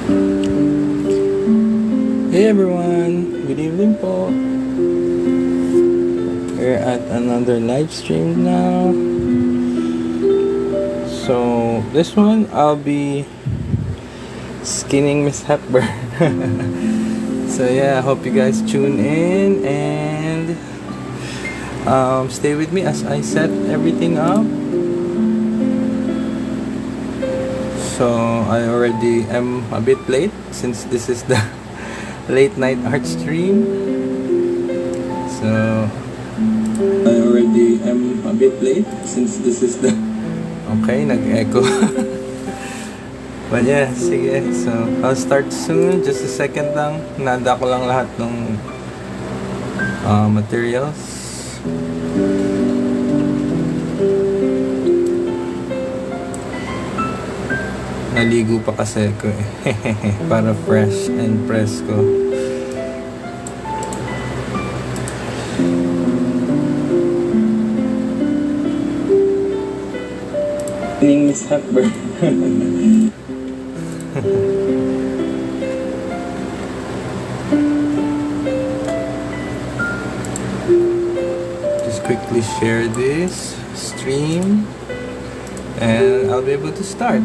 Hey everyone, good evening po. We're at another live stream now. So this one I'll be skinning Miss Hepburn. So yeah, I hope you guys tune in and stay with me as I set everything up. So I already am a bit late since this is the late night art stream. So I already am a bit late since this is the okay, nag-echo. But yeah, sige. So I'll start soon. Just a second lang. Nanda ko lang lahat ng materials. Naligo pa kasi ko eh. Para fresh and fresco. Ning Miss Hepburn. Just quickly share this stream and I'll be able to start.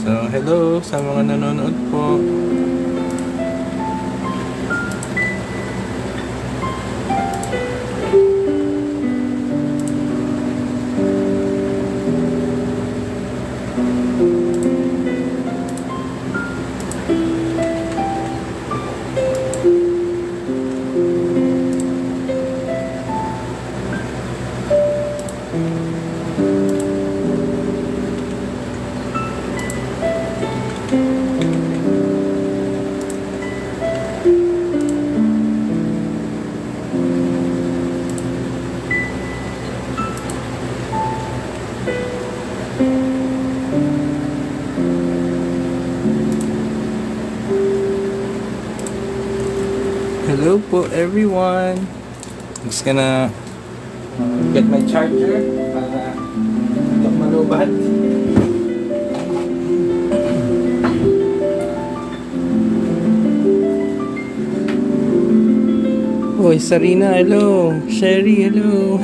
So, hello sa mga nanonood po. Hello po everyone. I'm just gonna get my charger para hindi ako malubat. Oy, Sarina, hello. Sherry, hello.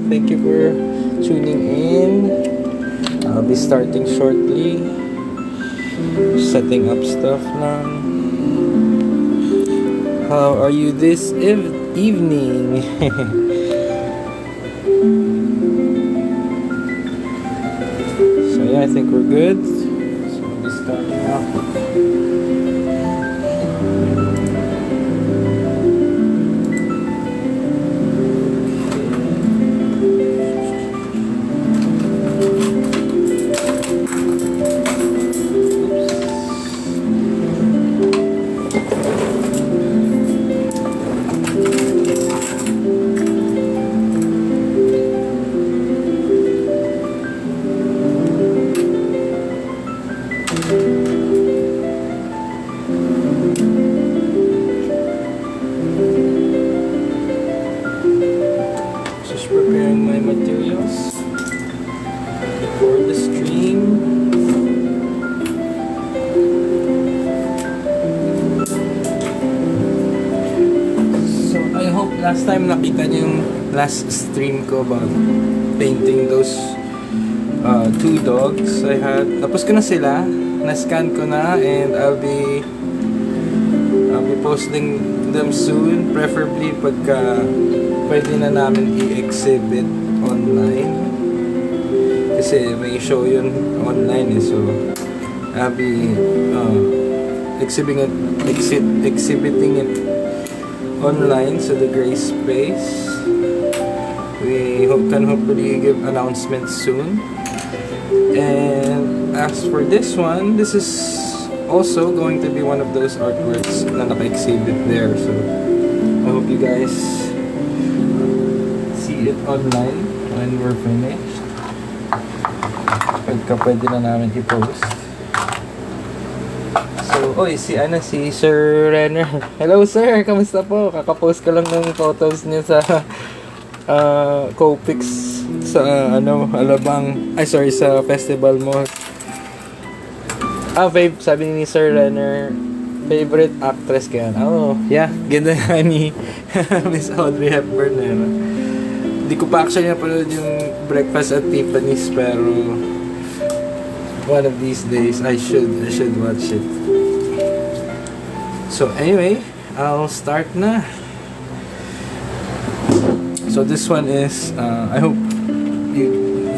Thank you for tuning in. I'll be starting shortly. Setting up stuff lang. How are you this evening? So yeah, I think we're good. So we'll be starting off. Last time nakita niyo yung last stream ko about painting those two dogs I had. Tapos ko na sila, na-scan ko na, and I'll be posting them soon, preferably pagka pwede na namin i-exhibit online. Kasi may show yun online eh, so I'll be exhibiting it online sa the gray space. We can hopefully give announcements soon. And as for this one, this is also going to be one of those artworks na naka-exhibit there. So I hope you guys see it online when we're finished. Pagka pwede na namin i-post. So, si Sir Renner. Hello sir, kamusta po? Kakapost ko lang ng photos niya sa Copix sa Alabang, sa festival mo. Babe, sabi ni Sir Renner, favorite actress kaya. Oh, yeah. Ganda nga ni Miss Audrey Hepburn. No? Hindi ko pa actually napanood yung Breakfast at Tiffany's, pero one of these days I should watch it. So anyway, I'll start na. So this one is I hope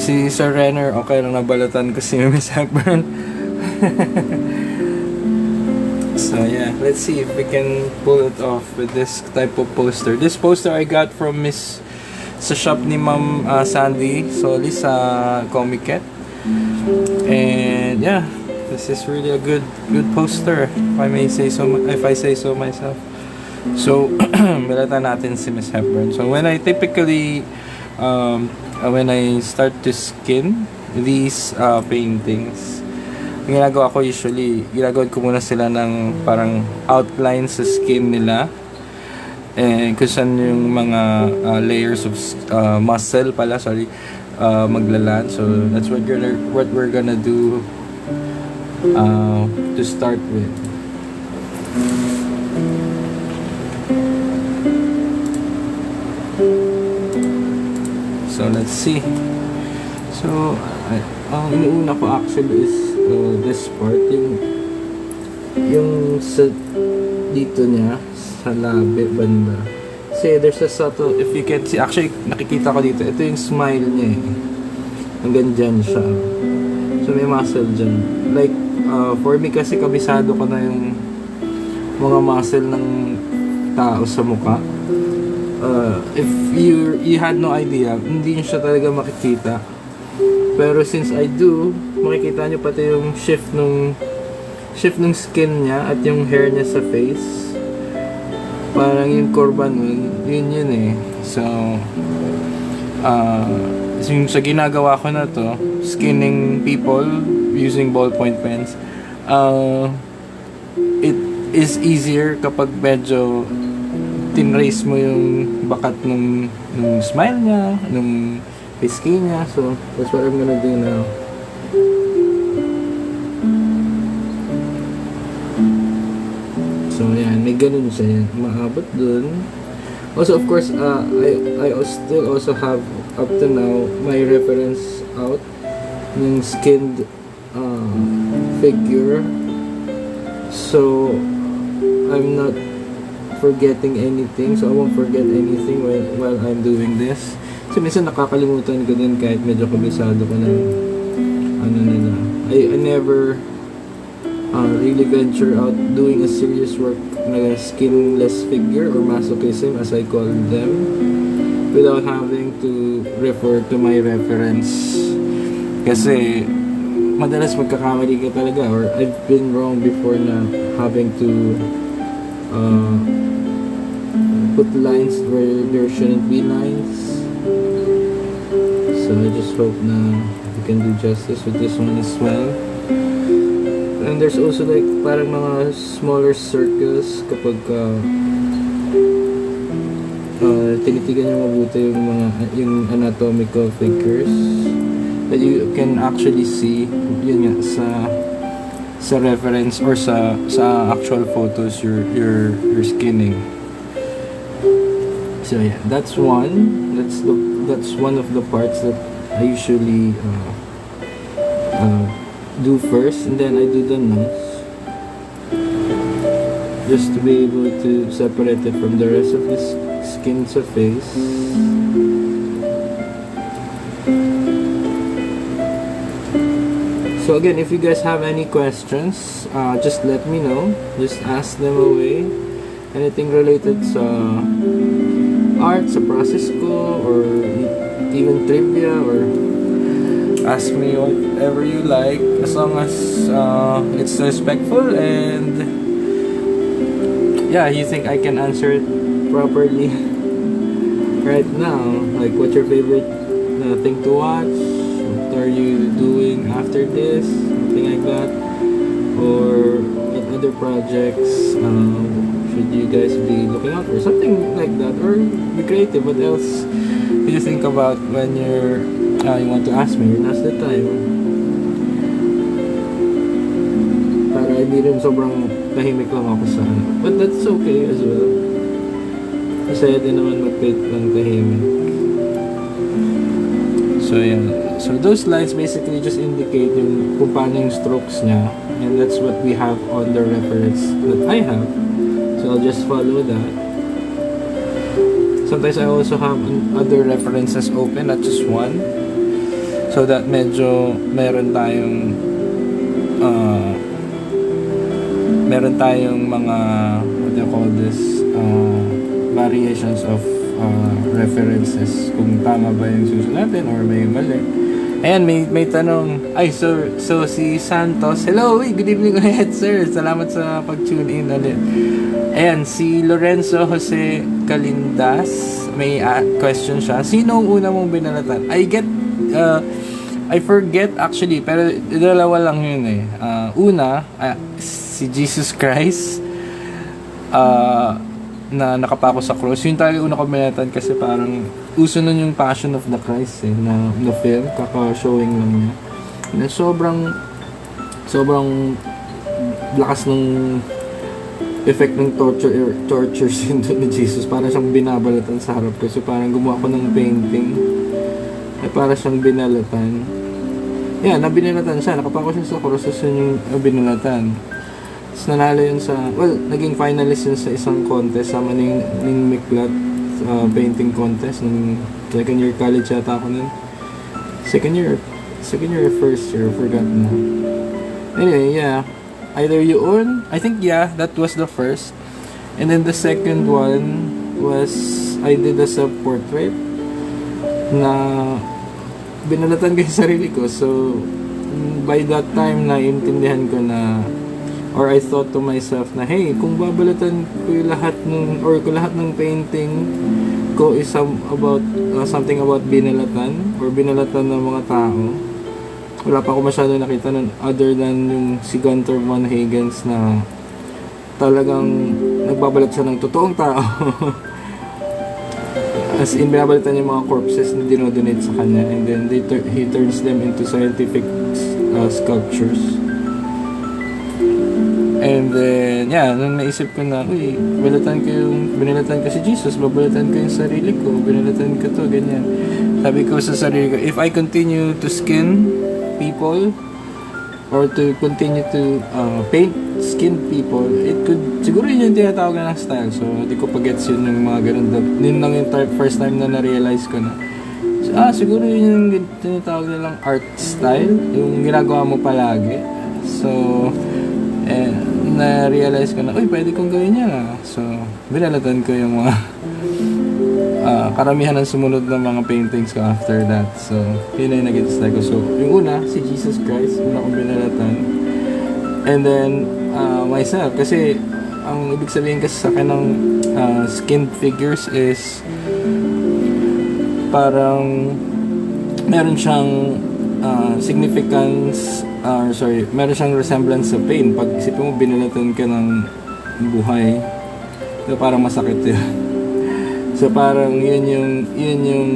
si Sir Renner okay lang nabalatan ko si Miss Hepburn. So yeah, let's see if we can pull it off with this type of poster. This poster I got from sa shop ni Ma'am Sandy Soli sa Comiket. And yeah, this is really a good poster, if I say so myself. So balatan natin si Miss Hepburn. So when I typically when I start to skin these paintings, ginagawa ko usually, ginagawa ko muna sila ng parang outline sa skin nila, and kung saan yung mga layers of muscle pala, maglalan. So that's what we're gonna do to start with. So let's see. So ang inuuna ko actually is this part, yung sa dito niya sa labi banda. Kasi there's a subtle, if you can see, actually nakikita ko dito, ito yung smile niya eh. Hanggang dyan siya. So may muscle dyan. Like for me kasi kabisado ko na yung mga muscle ng tao sa mukha. If you had no idea, hindi nyo siya talaga makikita. Pero since I do, makikita nyo pati yung shift nung skin niya at yung hair niya sa face. Parang yung kurba nun, yun eh. So sa ginagawa ko na to, skinning people using ballpoint pens, it is easier kapag medyo tinrace mo yung bakat nung smile niya, nung pisky niya. So that's what I'm gonna do now. So yan, may ganun siya yan, maabot dun. Also of course, I still also have up to now my reference out ng skinned figure. So I'm not forgetting anything, so I won't forget anything while I'm doing this. So minsan nakakalimutan ko din kahit medyo kabisado ko na ano nila. I never really venture out doing a serious work na skinless figure or masochism as I call them, without having to refer to my reference. Kasi madalas magkakamali ka talaga, or I've been wrong before na having to put lines where there shouldn't be lines. So I just hope na we can do justice with this one as well. And there's also like parang mga smaller circles kapag tinitigan nyo mabuti yung anatomical figures that you can actually see yun nga sa reference or sa actual photos you're skinning. So yeah, that's one. That's one of the parts that I usually do first, and then I do the nose, just to be able to separate it from the rest of the skin sa face. So again, if you guys have any questions, just let me know. Just ask them away. Anything related sa art, sa process ko, or even trivia, or ask me whatever you like, as long as it's respectful and yeah, you think I can answer it properly right now. Like, what's your favorite thing to watch? What are you doing after this? Something like that. Or what other projects should you guys be looking out for? Something like that. Or be creative. What else do you think about when you want to ask me? Now's the time. Para I hindi rin sobrang tahimik lang ako sa ano. But that's okay as well. Masaya din naman mag-paint ng tahimik. So yeah. So those lines basically just indicate yung kung paano yung strokes niya. And that's what we have on the reference that I have. So I'll just follow that. Sometimes I also have other references open, not just one. So that medyo meron tayong mga what do you call this, variations of references, kung tama ba yung susunod natin or may mali. Ayan, may tanong. Ay, so si Santos, hello, good evening ulit, sir. Salamat sa pag-tune in ulit. Ayan, si Lorenzo Jose Calindas, may question siya. Sino ang una mong binalatan? I forget actually, pero dalawa lang yun eh. Una, si Jesus Christ, na nakapako sa cross. Yun talaga una ko binalatan kasi parang uso nun yung Passion of the Christ eh, na film, kaka-showing lang niya. Na sobrang lakas ng effect ng torture scene doon ni Jesus. Parang siyang binabalatan sa harap ko. So parang gumawa ko ng painting. Ay parang siyang binalatan. Yeah, nabinalatan siya. Nakapako siya sa cross. So yun yung binalatan. Tapos nanalo yun sa... Well, naging finalist yun sa isang contest. Sama ning Miklat painting contest. Nung second year college yata ako nun. Second year or first year. Forgot na. Anyway, yeah. Either you own, I think yeah, that was the first. And then the second one was, I did a self-portrait na binalatan ko yung sarili ko. So, by that time, naintindihan ko na, or I thought to myself na, hey, kung babalatan ko yung lahat ng painting ko is about, something about binalatan, or binalatan ng mga tao. Wala pa ako masyado nakita nun other than yung si Gunther Von Hagens na talagang nagbabalat siya ng totoong tao. As in, binabalitan yung mga corpses na dinodonate sa kanya, and then he turns them into scientific sculptures. And then, yeah, nung naisip ko na, uy, binalatan ko si Jesus, babalatan ko yung sarili ko, binalatan ko to, ganyan. Sabi ko sa sarili ko, if I continue to skin people or to continue to paint skinned people, it could, siguro yun yung tinatawag na ng style. So hindi ko pa-gets yun yung mga ganun. Yun lang yung first time na na-realize ko na siguro yun yung tinatawag na lang art style, yung ginagawa mo palagi. So na-realize ko na, uy, pwede kong gawin yan. So binalatan ko yung mga karamihan ng sumunod ng mga paintings ko after that. So, yun na yung naging style ko. So, yung una, si Jesus Christ, una kong binalatan. And then, myself. Kasi, ang ibig sabihin kasi sa akin ng skinned figures is parang meron siyang significance, meron siyang resemblance sa pain. Pag isipin mo, binalatan ka ng buhay, so parang masakit yun. So parang yun yung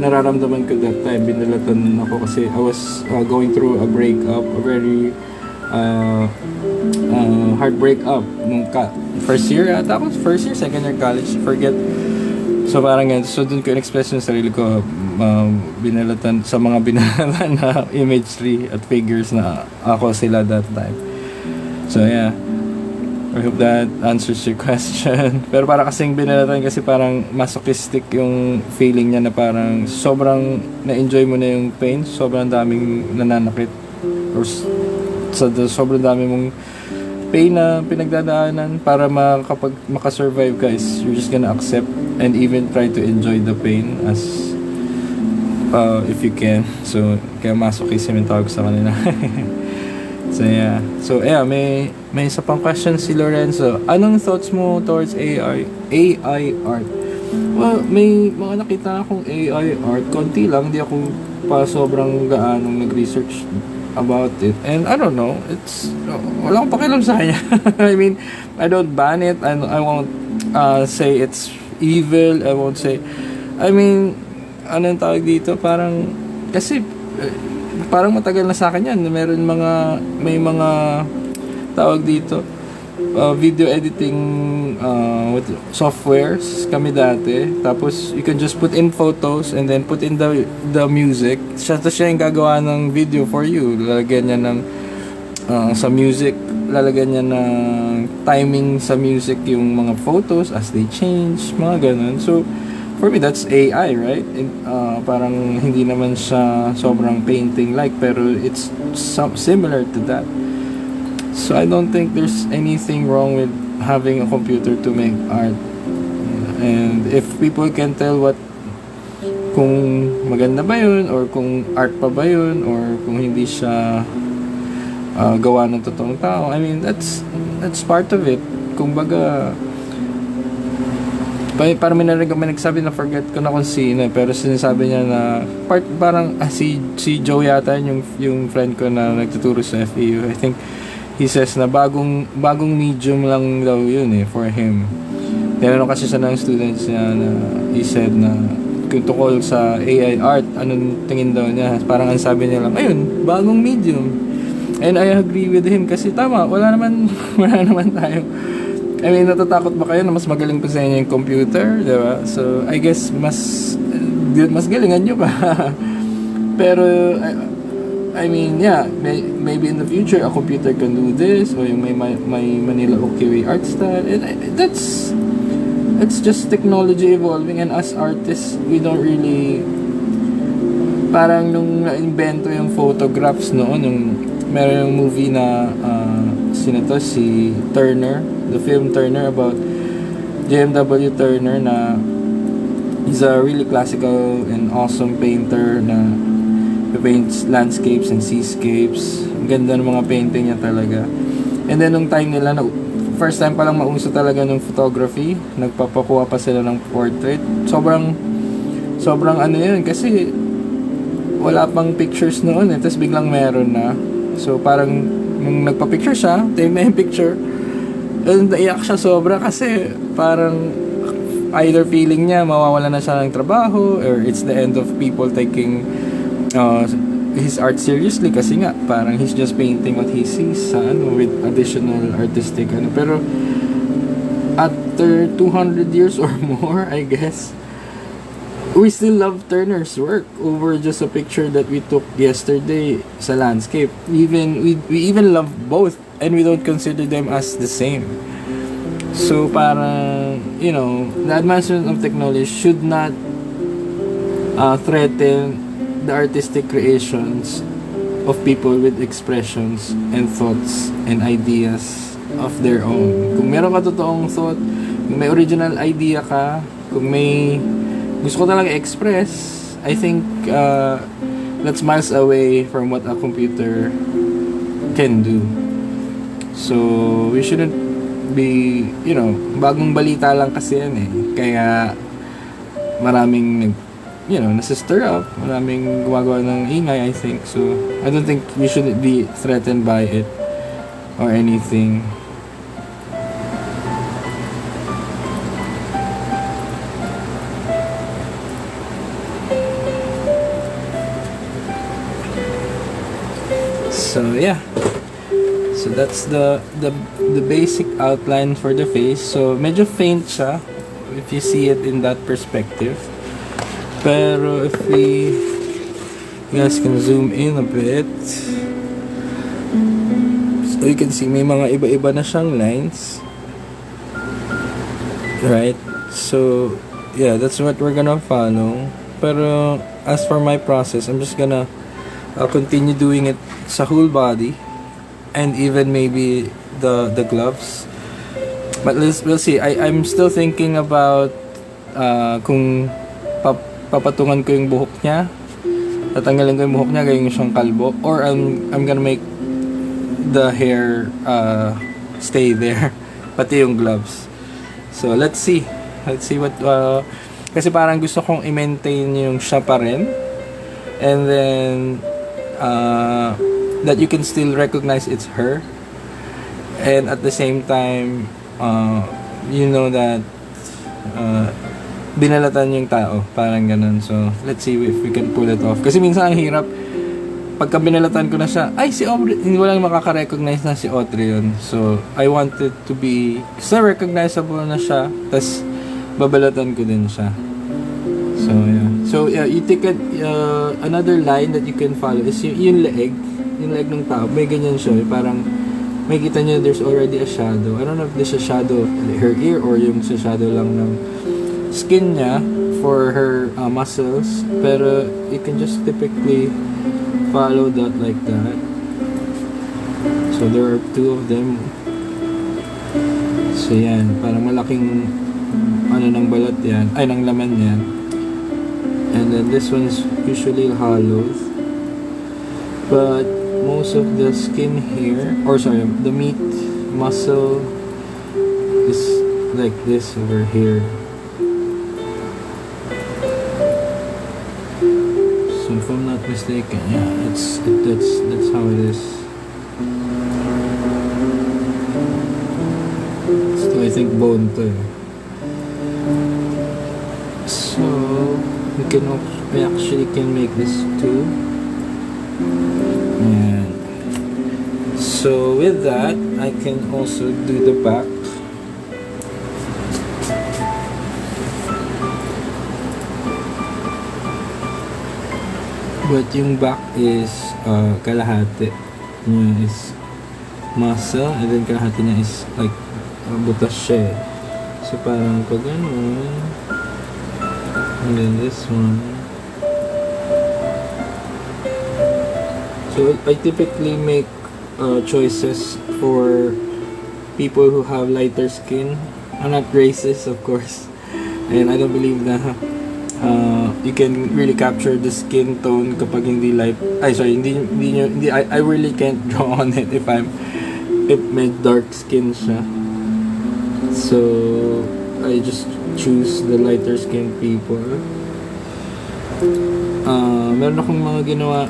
nararamdaman ko that time. Binalatan ako kasi I was going through a breakup, a very hard breakup nung first year ata ako, second year college, forget. So parang ganun. So dun ko in-express yung sarili ko, binalatan sa mga binalatan na imagery at figures na ako sila that time. So yeah, I hope that answers your question. Pero para kasing binalatan kasi parang masochistic yung feeling niya na parang sobrang na-enjoy mo na yung pain, sobrang daming nananakit or sobrang dami mong pain na pinagdadaanan para makasurvive ka is you're just gonna accept and even try to enjoy the pain as if you can. So kaya masochism yung tawag sa kanila. So yeah, may isa pang question si Lorenzo. Anong thoughts mo towards AI art? Well, may mga nakita akong AI art, konti lang, hindi ako pa sobrang gaanong nag-research about it. And I don't know, wala akong pakialam sa kanya. I mean, I don't ban it, I won't say it's evil, I won't say, I mean, anong tawag dito, parang, kasi parang matagal na sa akin yan. May mga tawag dito, video editing with softwares kami dati. Tapos you can just put in photos and then put in the music. Siya yung gagawa ng video for you. Lalagyan niya ng sa music, lalagyan niya ng timing sa music yung mga photos as they change, mga ganun. So for me, that's AI, right? Parang hindi naman siya sobrang painting-like, pero it's similar to that. So I don't think there's anything wrong with having a computer to make art. And if people can tell kung maganda ba yun, or kung art pa ba yun, or kung hindi siya gawa ng totoong tao, I mean, that's part of it. Kumbaga, parang may nagsabi na, forget ko na kung sino, pero sinasabi niya na parang si Joe yata yung friend ko na nagtuturo sa FEU. I think he says na bagong medium lang daw yun for him. Tinanong kasi siya ng students niya na he said na kung tukol sa AI art, anong tingin daw niya. Parang ang sabi niya lang, ayun, bagong medium. And I agree with him kasi tama, wala naman tayo. I mean, natatakot ba kayo na mas magaling pa sa inyo yung computer, di ba? So, I guess, mas galingan nyo pa. Pero, I mean, yeah, maybe in the future, a computer can do this, or yung may Manila Ukiyo-E art style. And it's just technology evolving, and as artists, we don't really, parang nung na-invento yung photographs noon, meron yung movie na, si Turner, the film Turner, about JMW Turner, na he's a really classical and awesome painter na paints landscapes and seascapes. Ang ganda ng mga painting niya talaga. And then nung time nila, first time pa lang mauso talaga ng photography, nagpapakuha pa sila ng portrait. Sobrang ano yun, kasi wala pang pictures noon tapos biglang meron na. So parang nung nagpa-picture siya, tinignan yung picture, and naiyak siya sobra kasi parang either feeling niya mawawala na siya ng trabaho, or it's the end of people taking his art seriously, kasi nga parang he's just painting what he sees with additional artistic pero after 200 years or more, I guess, we still love Turner's work over just a picture that we took yesterday sa landscape. We even love both, and we don't consider them as the same. So parang, the advancement of technology should not threaten the artistic creations of people with expressions and thoughts and ideas of their own. Kung meron ka totoong thought, kung may original idea ka, kung may gusto ko talaga express, I think that's miles away from what a computer can do. So we shouldn't be, bagong balita lang kasi yan kaya maraming nasa-stir up, maraming gumagawa ng ingay, I think. So I don't think we should be threatened by it or anything. So yeah, so that's the basic outline for the face. So medyo faint siya if you see it in that perspective, pero if you guys can zoom in a bit, so you can see may mga iba-iba na siyang lines, right? So yeah, that's what we're gonna follow. Pero as for my process, I'm just gonna continue doing it sa whole body, and even maybe the gloves. But we'll see. I'm still thinking about kung papatungan ko yung buhok niya, tatanggalin ko yung buhok niya, gawin siyang kalbo, or I'm gonna make the hair stay there, pati yung gloves. So let's see what kasi parang gusto kong i-maintain yung siya pa rin, and then that you can still recognize it's her, and at the same time that binalatan yung tao, parang ganun. So let's see if we can pull it off, kasi minsan ang hirap pagka binalatan ko na siya, ay si Aubrey, hindi walang makaka-recognize na si Audrey yun. So, I wanted to be so recognizable na siya, tas babalatan ko din siya. So, yeah. So, yeah, you take another line that you can follow is yung leeg ng tao. May ganyan siya, parang may kita nyo there's already a shadow. I don't know if there's a shadow of her ear or yung sa shadow lang ng skin niya for her muscles, pero you can just typically follow that like that. So there are two of them. So yan, parang malaking ano ng balat yan, ay ng laman yan. And then this one is usually hollow, but most of the skin here, or sorry, the meat muscle is like this over here. So if I'm not mistaken, yeah, that's how it is. So I think bone to. So we actually can make this too. And so with that, I can also do the back. But yung back is kalahati niya is muscle, and then kalahati niya is like butas siya. So parang pag ganun, and then this one. So I typically make choices for people who have lighter skin. I'm not racist, of course, and I don't believe that you can really capture the skin tone kapag hindi light. I really can't draw on it if may dark skin siya. So I just choose the lighter skin people. Meron akong mga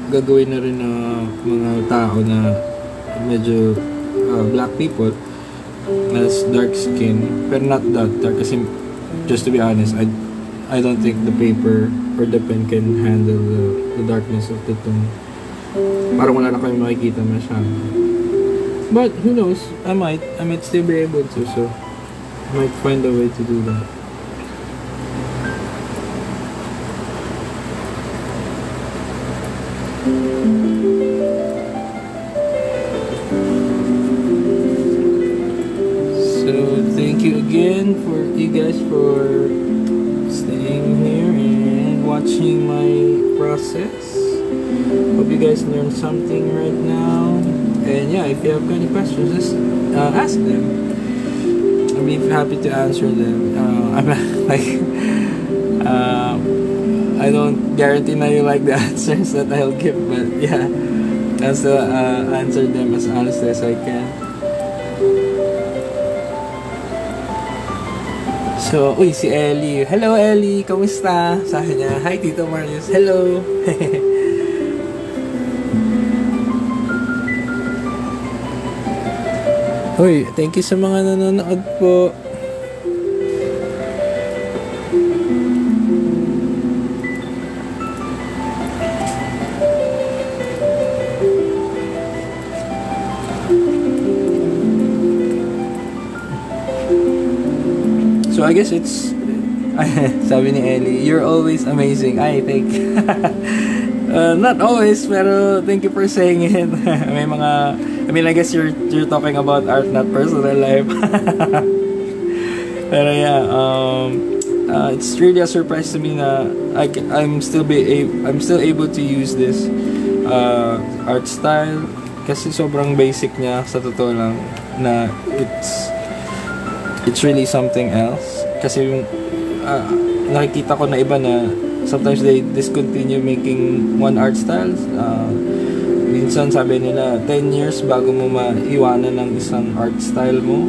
gagawin na rin na mga tao na medyo black people as dark skin, pero not that dark kasi just to be honest, I don't think the paper or the pen can handle the darkness of the tone. Parang wala na kami makikita masyado. But who knows? I might still be able to, so I might find a way to do that. So thank you again for you guys for staying here and watching my process. Hope you guys learned something right now. And yeah, if you have any questions, just ask them. I'll be happy to answer them. I'm like, I don't guarantee na you like the answers that I'll give, but yeah, I'll still answer them as honestly as I can. So, uy, si Ellie. Hello, Ellie. Kamusta? Sabi niya, hi, Tito Marius. Hello. Uy, thank you sa mga nanonood po. So I guess it's sabi ni Ellie, you're always amazing. Ay, thank you. Not always, pero thank you for saying it. May mga, I guess you're talking about art, not personal life. Pero yeah, it's really a surprise to me na I'm still able to use this art style kasi sobrang basic niya, sa totoo lang, na it's really something else. Kasi nakikita ko na iba na sometimes they discontinue making one art style. Minsan sabi nila 10 years bago mo maiwanan ng isang art style mo.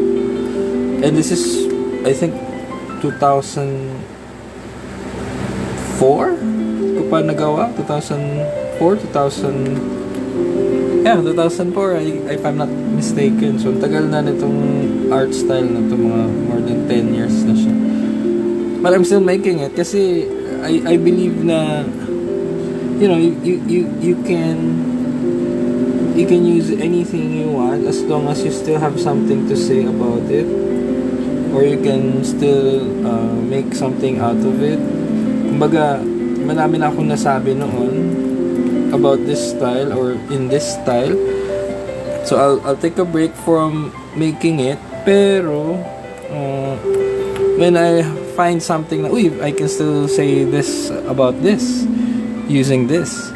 And this is, I think, 2004 ko pa nagawa. 2004, if I'm not mistaken. So tagal na nitong art style na ito, mga more than 10 years na siya. But I'm still making it kasi I believe na, you know, you can you can use anything you want as long as you still have something to say about it, or you can still make something out of it. Kumbaga, marami na akong nasabi noon about this style or in this style. So I'll take a break from making it, pero when I find something na, I can still say this about this using this.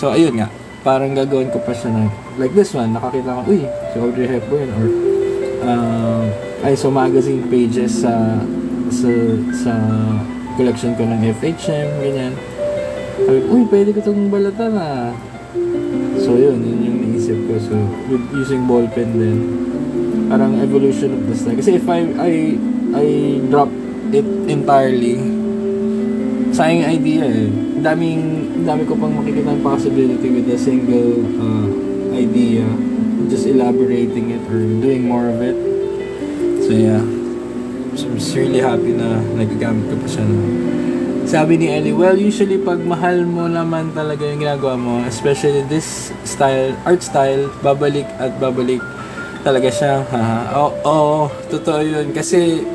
So ayun nga, parang gagawin ko pa siya na like this one, nakakita ko, si Audrey Hepburn, or I saw magazine pages sa collection ko ng FHM, ganyan. Sabi ko, pwede ko itong balatan ah. So yun yung naisip ko. So with using ballpen din, parang evolution of the style. Kasi if I drop it entirely, sayang idea eh. Dami ko pang makikita ng possibility with a single idea, just elaborating it or doing more of it. So yeah, so I'm just really happy na nagagamit ko pa siya. Sabi ni Ellie, well, usually pag mahal mo naman talaga yung ginagawa mo, especially this style, art style, babalik at babalik talaga siya. Oo, totoo yun. Kasi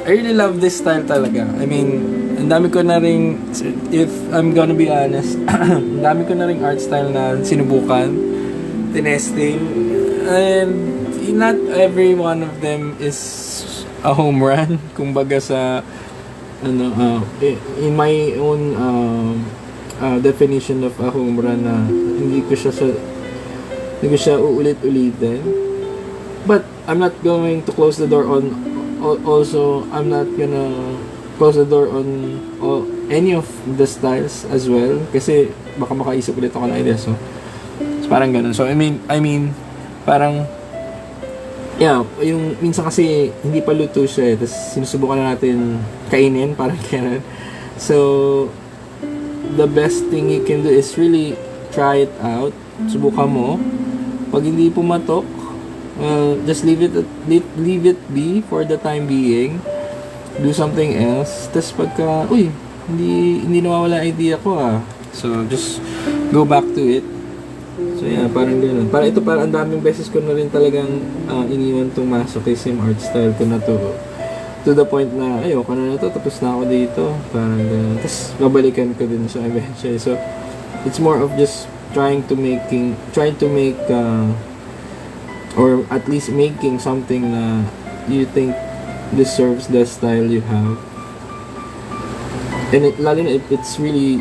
I really love this style talaga. I mean, ang dami ko na ring, if I'm gonna be honest, ang dami ko na ring art style na sinubukan, tinesting, and not every one of them is a home run. Kumbaga sa in my own definition of a home run, na hindi ko siya uulit-ulitin. But I'm not going to close the door on, also I'm not gonna close the door on any of the styles as well, kasi baka makaisip ulit ako ng idea. So parang ganun. So I mean parang yung minsan kasi hindi pa luto siya eh, tapos sinusubukan na natin kainin, parang ganun. So the best thing you can do is really try it out. Subukan mo. Pag hindi pumatok, just leave it be for the time being. Do something else. Tapos pagka hindi nawawala idea ko so just go back to it. So yeah, parang gano'n. Parang ang daming beses ko na rin talagang iniwan tong masochism art style ko na to the point na ayoko na to, tapos na ako dito, parang gano'n. Tapos babalikan ko din siya eventually. So it's more of just trying to make or at least making something na you think deserves the style you have. And lalo na it's really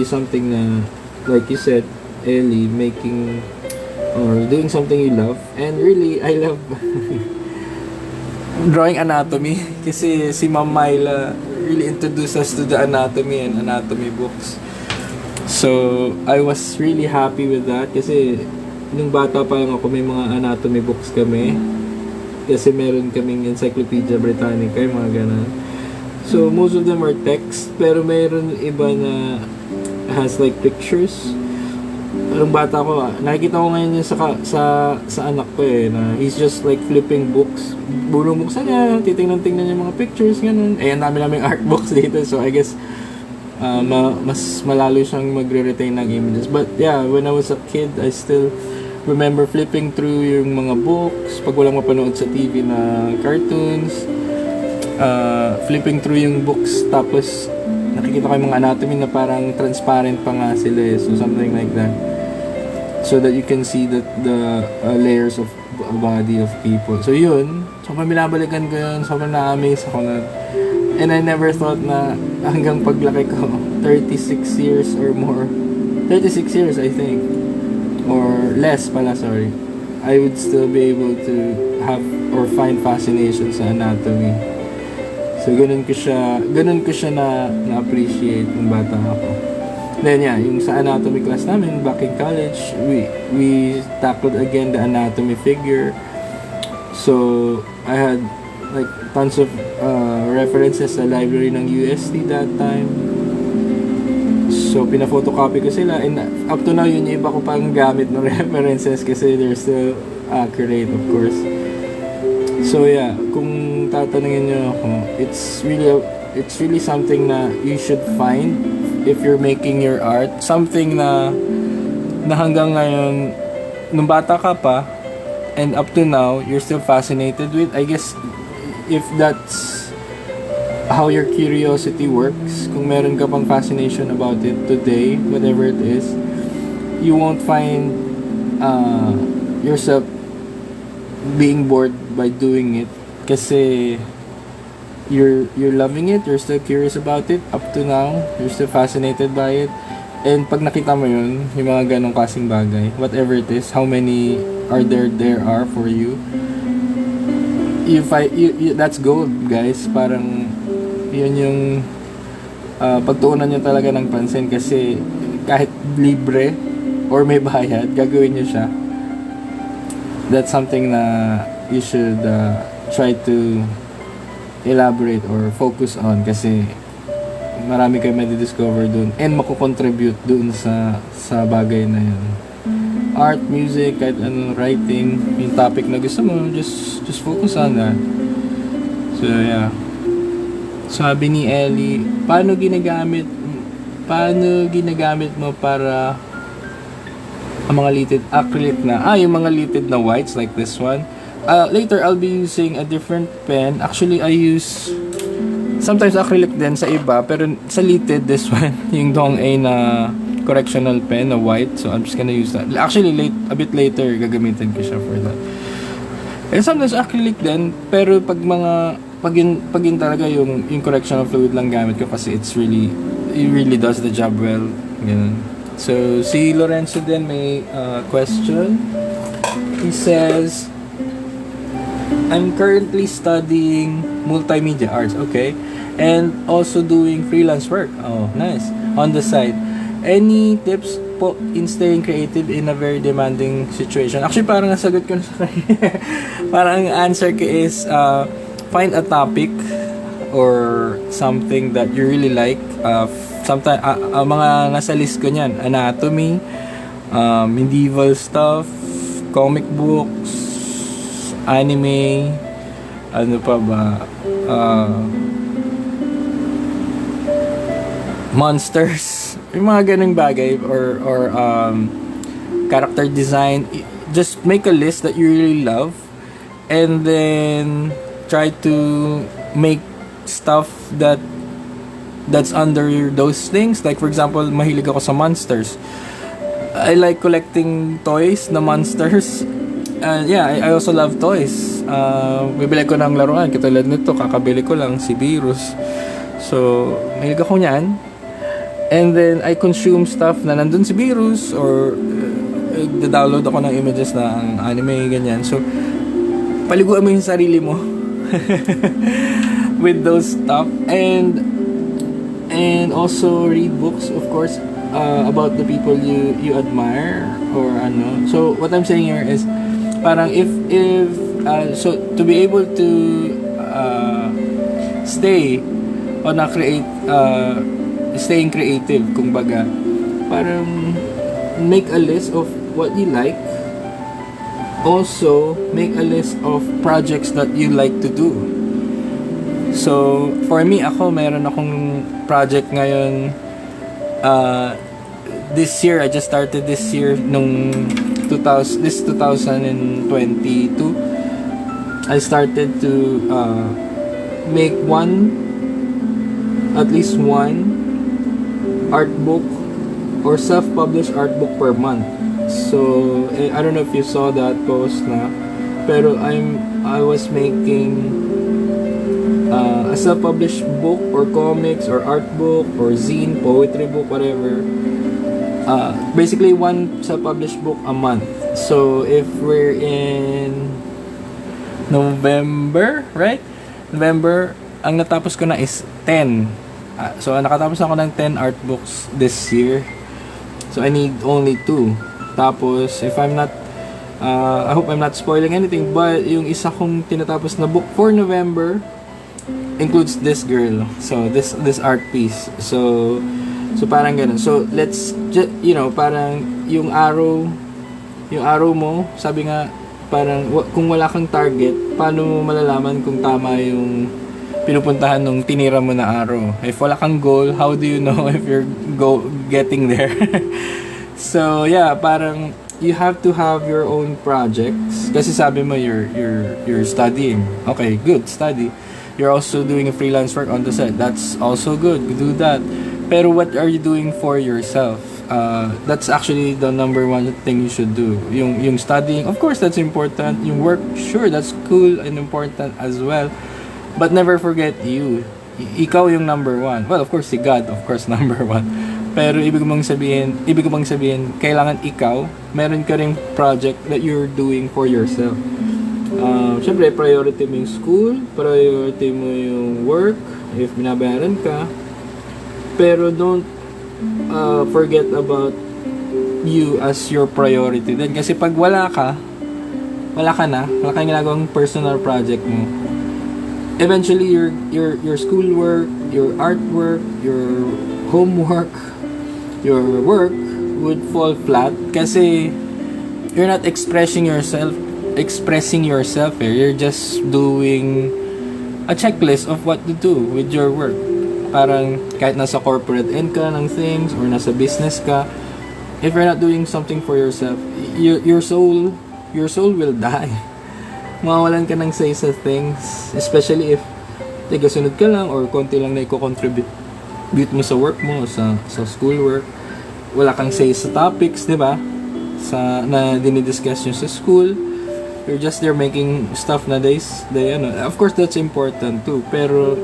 something na, like you said, Ellie, making or doing something you love. And really, I love drawing anatomy, kasi si Ma'am Myla really introduced us to the anatomy and anatomy books. So I was really happy with that, kasi nung bata pa lang ako, may mga anatomy books kami, kasi meron kaming Encyclopedia Britannica, yung mga ganun. So most of them are text, pero meron iba na has like pictures. Nung bata ko, nakikita ko ngayon yun sa anak ko na he's just like flipping books. Buksan niya, titingnan yung mga pictures, ganun. Ang dami naming art books dito, so I guess mas malalo siyang magre-retain ng images. But yeah, when I was a kid, I still remember flipping through yung mga books pag walang mapanood sa TV na cartoons, flipping through yung books, tapos nakikita ko yung mga anatomy na parang transparent pa nga sila so something like that, so that you can see the layers of body of people. So yun, so binabalikan ko yun, sobrang na-amaze ako na, and I never thought na hanggang paglaki ko, 36 years or more, 36 years I think, or less pala, sorry, I would still be able to have or find fascination sa anatomy. So ganun ko siya na-appreciate nung bata ako. Then yeah, yung sa anatomy class namin back in college, we tackled again the anatomy figure. So I had like tons of references sa library ng UST that time. So pina-photocopy ko sila, and up to now yun yung iba ko pang gamit ng references kasi they're still accurate, of course. So yeah, kung tatanungin nyo ako, it's really something na you should find if you're making your art. Something na hanggang ngayon nung bata ka pa, and up to now, you're still fascinated with, I guess, if that's how your curiosity works, kung meron ka pang fascination about it today, whatever it is, you won't find yourself being bored by doing it, kasi you're loving it, you're still curious about it up to now, you're still fascinated by it. And pag nakita mo yun, yung mga ganong klaseng bagay, whatever it is, how many are there are for you, that's gold, guys. Parang yun yung pagtuunan nyo talaga ng pansin, kasi kahit libre or may bayad, gagawin nyo siya. That's something na you should try to elaborate or focus on, kasi marami kayo madidiscover dun and makukontribute dun sa bagay na yun. Art, music, kahit anong writing, yung topic na gusto mo, just focus on that. So yeah, sabi ni Ellie, paano ginagamit mo para ang mga litid acrylic na yung mga litid na whites like this one. Later I'll be using a different pen. Actually, I use sometimes acrylic din sa iba, pero sa litid, this one, yung Dong-A na correctional pen na white. So I'm just gonna use that. Actually, a bit later, gagamitin ko siya for that. And sometimes acrylic din, pero pag yun talaga yung correctional fluid lang gamit ko, kasi it really does the job well. Ganun. So, si Lorenzo din may question. He says, I'm currently studying multimedia arts, okay? And also doing freelance work. Oh, nice. On the side. Any tips po in staying creative in a very demanding situation? Actually, parang nasagot ko na sa kanya. Parang ang answer ko is, find a topic or something that you really like. Sometimes, mga nasa list ko niyan, anatomy, medieval stuff, comic books, anime, ano pa ba, monsters, yung mga ganung bagay, or character design. Just make a list that you really love, and then try to make stuff that's under those things. Like for example, mahilig ako sa monsters. I like collecting toys na monsters. I also love toys. Bibili ko ng laruan, katulad nito, kakabili ko lang si Marius. So, mahilig ako niyan. And then I consume stuff na nandun si Marius, or download ako ng images na ang anime, ganyan. So, paliguan mo yung sarili mo with those stuff, and also read books, of course, about the people you admire, or ano. So what I'm saying here is, parang if so to be able to stay on a staying creative, kumbaga, parang make a list of what you like. Also, make a list of projects that you like to do. So, for me, meron akong project ngayon. This year, I just started this year, nung 2022. I started to make at least one art book or self-published art book per month. So, I don't know if you saw that post na, pero I was making a self-published book or comics or art book or zine, poetry book, whatever. Basically one self-published book a month. So if we're in November, right? November, ang natapos ko na is 10. So nakatapos ako ng 10 art books this year. So I need only 2. Tapos if I'm not I hope I'm not spoiling anything, but yung isa kong tinatapos na book for November includes this girl. So this art piece. So parang ganun. So let's parang yung arrow mo, sabi nga, parang kung wala kang target, paano mo malalaman kung tama yung pinupuntahan nung tinira mo na arrow? If wala kang goal, how do you know if you're getting there? So yeah, parang you have to have your own projects. Kasi sabi mo you're studying. Okay, good, study. You're also doing a freelance work on the side. That's also good. Do that. Pero what are you doing for yourself? That's actually the number one thing you should do. Yung studying, of course, that's important. Yung work, sure, that's cool and important as well. But never forget you. Ikaw yung number one. Well, of course, si God, of course, number one. Pero ibig ko bang sabihin, kailangan ikaw, meron ka ring project that you're doing for yourself. Siyempre, priority mo yung school, priority mo yung work, if binabayaran ka. Pero don't forget about you as your priority din. Kasi pag wala kang ginagawang personal project mo, eventually your schoolwork, your artwork, your homework, your work would fall flat kasi you're not expressing yourself here. You're just doing a checklist of what to do with your work. Parang kahit nasa corporate end ka ng things or nasa business ka, if you're not doing something for yourself, your soul will die. Mawawalan ka ng say sa things, especially if tagasunod ka lang or konti lang na i-contribute mo sa work mo, sa school work. Wala kang say sa topics, di ba? Na dinidiscuss nyo sa school. You're just there making stuff na of course that's important too, pero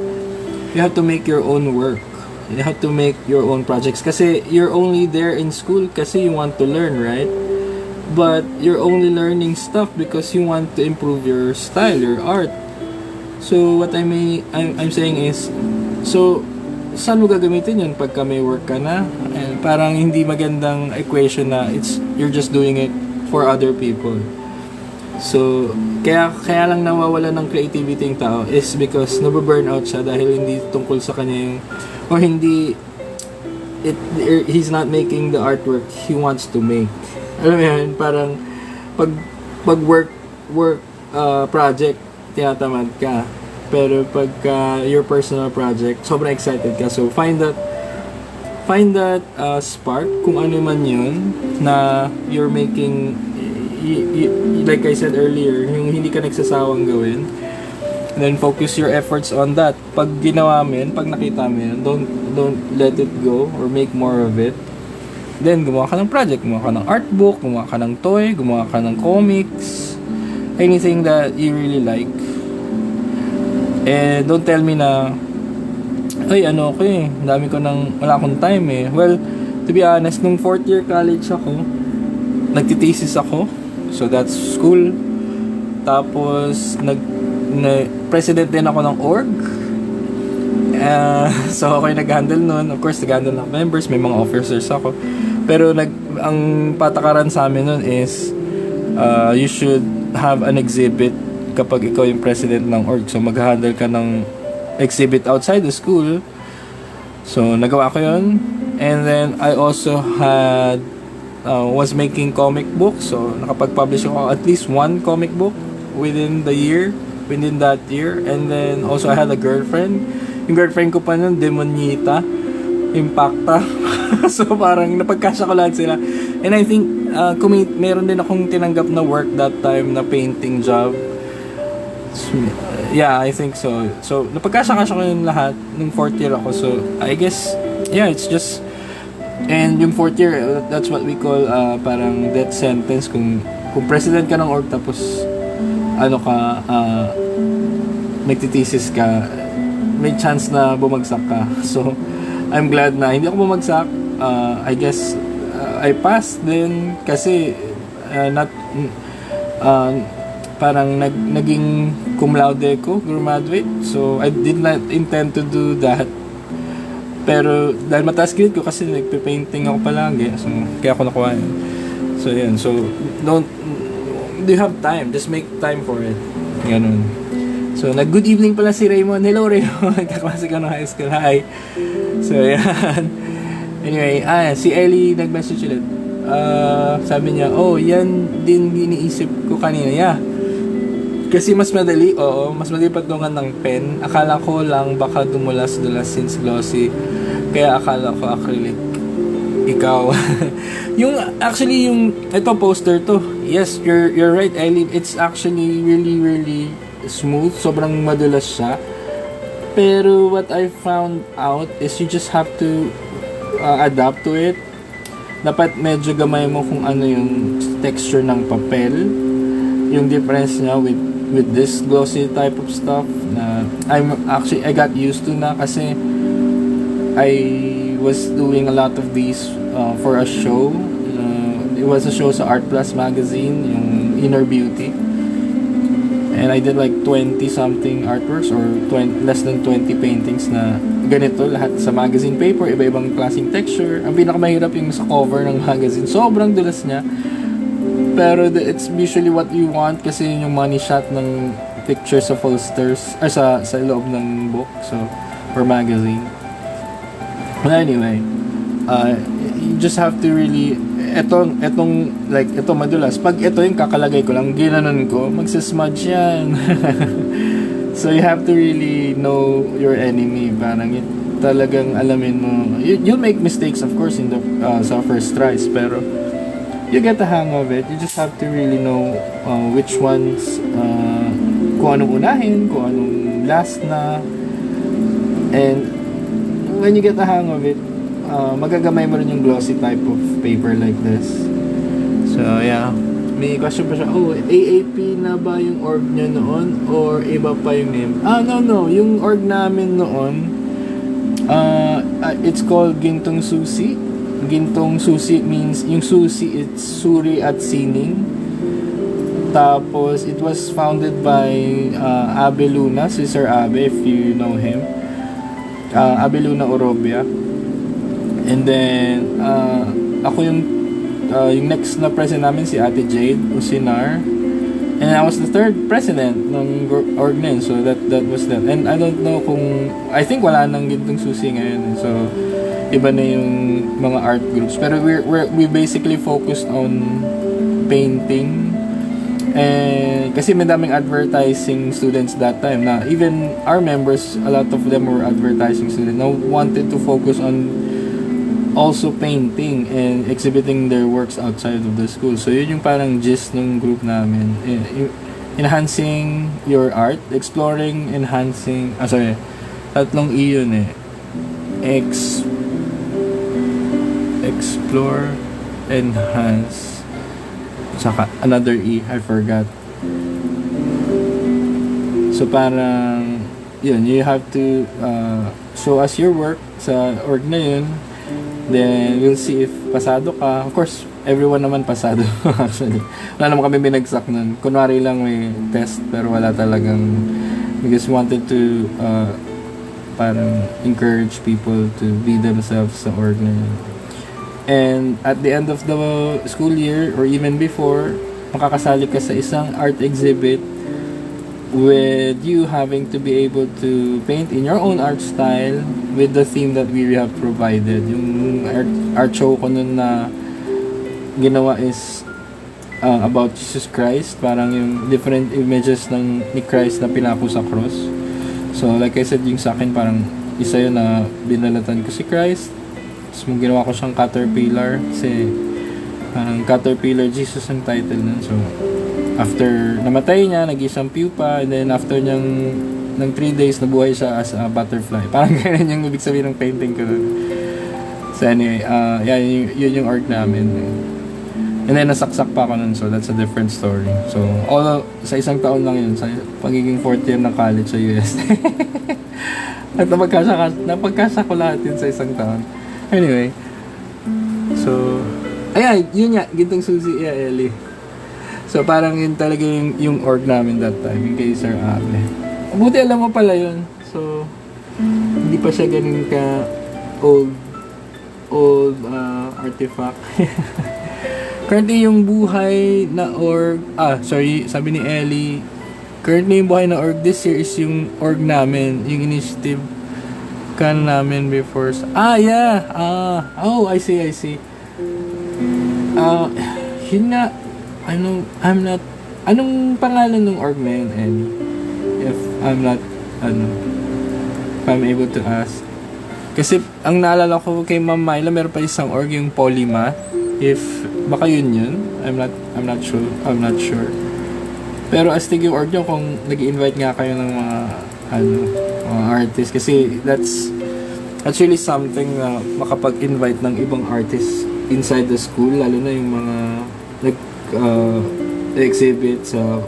you have to make your own work. You have to make your own projects kasi you're only there in school kasi you want to learn, right? But you're only learning stuff because you want to improve your style, your art. So what I'm saying is, so saan mo gagamitin yun pagka may work ka na? And parang hindi magandang equation na you're just doing it for other people. So kaya lang nawawala ng creativity yung tao is because nababurn out siya dahil hindi tungkol sa kanya yung, or he's not making the artwork he wants to make. Alam mo yan, parang pag work project, tinatamad ka. Pero pagka your personal project, sobrang excited ka. So find that spark, kung ano man yun, na you're making, like I said earlier, yung hindi ka nagsasawang gawin. And then focus your efforts on that. Pag ginawa mo yun, pag nakita mo yun, don't let it go or make more of it. Then, gumawa ka ng project, gumawa ka ng art book, gumawa ka ng toy, gumawa ka ng comics, anything that you really like. And don't tell me na, wala akong time eh. Well, to be honest, nung 4th year college ako, nagtitesis ako, so that's school. Tapos, president din ako ng org. So ako yung nag-handle nun. Of course, nag-handle ng members, may mga officers ako. Pero ang patakaran sa amin nun is you should have an exhibit kapag ikaw yung president ng org. So mag-handle ka ng exhibit outside the school. So nagawa ko yun. And then I also was making comic books. So nakapag-publish ako at least one comic book within that year. And then also I had a girlfriend. Yung girlfriend ko pa nun, Demonita, Impacta. So parang napagkasya ko lahat sila. And I think meron din akong tinanggap na work that time na painting job. So, yeah, I think so. So napagkasya ko yung lahat nung 4th year ako. So I guess, yeah, it's just, and yung 4th year, that's what we call parang death sentence. Kung president ka ng org tapos nagtitesis ka, may chance na bumagsak ka. So I'm glad na hindi ako bumagsak. I guess I passed din kasi parang naging cum laude ko, graduate. So I did not intend to do that. Pero dahil mataas grade ko kasi nagpe-painting ako palagi, so kaya ako nakuha yun. So yun. So do you have time? Just make time for it. Ganun. So, good evening pala si Raymond. Hello, Raymond. Kaklase ko ng high school. Hi. So, yan. Anyway, si Ellie nag-message ulit. Sabi niya, yan din iniisip ko kanina. Yeah. Kasi mas madali patungan ng pen. Akala ko lang baka dumulas-dulas since glossy. Kaya akala ko acrylic. ikaw. Yung actually yung ito poster to. Yes, you're right, Ellie. It's actually really smooth. Sobrang madulas siya. Pero what I found out is you just have to adapt to it. Dapat medyo gamay mo kung ano yung texture ng papel. Yung difference niya with this glossy type of stuff na I got used to na kasi I was doing a lot of these for a show. It was a show sa Art Plus magazine, yung Inner Beauty. And I did like 20 something artworks or less than 20 paintings na ganito lahat sa magazine paper, iba-ibang klaseng texture. Ang pinakamahirap yung sa cover ng magazine. Sobrang dulas niya. Pero it's usually what you want kasi yung money shot ng picture sa posters or sa loob ng book or magazine. But anyway, you just have to really etong like ito madulas. Pag ito yung kakalagay ko lang, ginanon ko, magsasmudge yan. So you have to really know your enemy. Parang talagang alamin mo. You'll make mistakes of course in the sa first tries, pero you get the hang of it. You just have to really know which ones kung anong unahin, kung anong last na. And when you get the hang of it, magagamay mo rin yung glossy type of paper like this. So yeah, may question pa siya, AAP na ba yung org nyo noon or iba pa yung name? No, yung org namin noon, it's called Gintong Susi. Gintong Susi means, yung Susi, it's Suri at Sining. Tapos it was founded by Abe Luna, si Sir Abe, if you know him. Abe Luna Orobia. And then ako yung next na president namin si Ate Jade Usinar, and I was the third president ng org na yun. So that was that. And I don't know I think wala nang Gintong Susi ngayon, so iba na yung mga art groups, pero we basically focused on painting. And kasi may daming advertising students that time na even our members, a lot of them were advertising students na wanted to focus on also painting and exhibiting their works outside of the school. So yun yung parang gist ng group namin. Enhancing your art, exploring, enhancing, tatlong E yun eh. Explore, enhance, saka another E, I forgot. So parang yun, you have to show us your work sa org na yun. Then we'll see if pasado ka. Of course, everyone naman pasado actually. Wala naman kami binagsak nun. Kunwari lang may test pero wala talagang, because we wanted to parang encourage people to be themselves sa org na yun. And at the end of the school year or even before, makakasali ka sa isang art exhibit with you having to be able to paint in your own art style with the theme that we have provided. Yung art show ko nun na ginawa is about Jesus Christ. Parang yung different images ni Christ na pinako sa cross. So like I said, yung sa akin parang isa yun na binalatan ko si Christ. Tapos ginawa ko siyang caterpillar kasi parang caterpillar Jesus ang title nun. So after namatay niya, nag-isang pupa, and then after ng 3 days nabuhay siya as a butterfly. Parang ganun yung ibig sabihin ng painting ko nun. So anyway, yun yung org namin. And then nasaksak pa ako nun, so that's a different story. So sa isang taon lang yun, sa pagiging 4th year ng college sa US. At napagkasya ko lahat yun sa isang taon. Anyway, so ayan, yun nga, Gintong Susi, Ellie. So parang yun talaga yung org namin that time, yung kay Sir Abe. Buti alam mo pala yun. So hindi pa siya ganun ka old artifact. Currently yung buhay na org, sabi ni Ellie, currently yung buhay na org this year is yung org namin, yung initiative namin before. I see. Yun nga, anong pangalan ng org na yun, Ellie? If I'm able to ask. Kasi ang naalala ko kay Ma'am Myla, meron pa isang org yung Polymath. If baka yun. I'm not sure. Pero astig yung org nyo kung nag-invite nga kayo ng mga mga artists, kasi that's really something na makapag-invite ng ibang artists inside the school, lalo na yung mga exhibit sa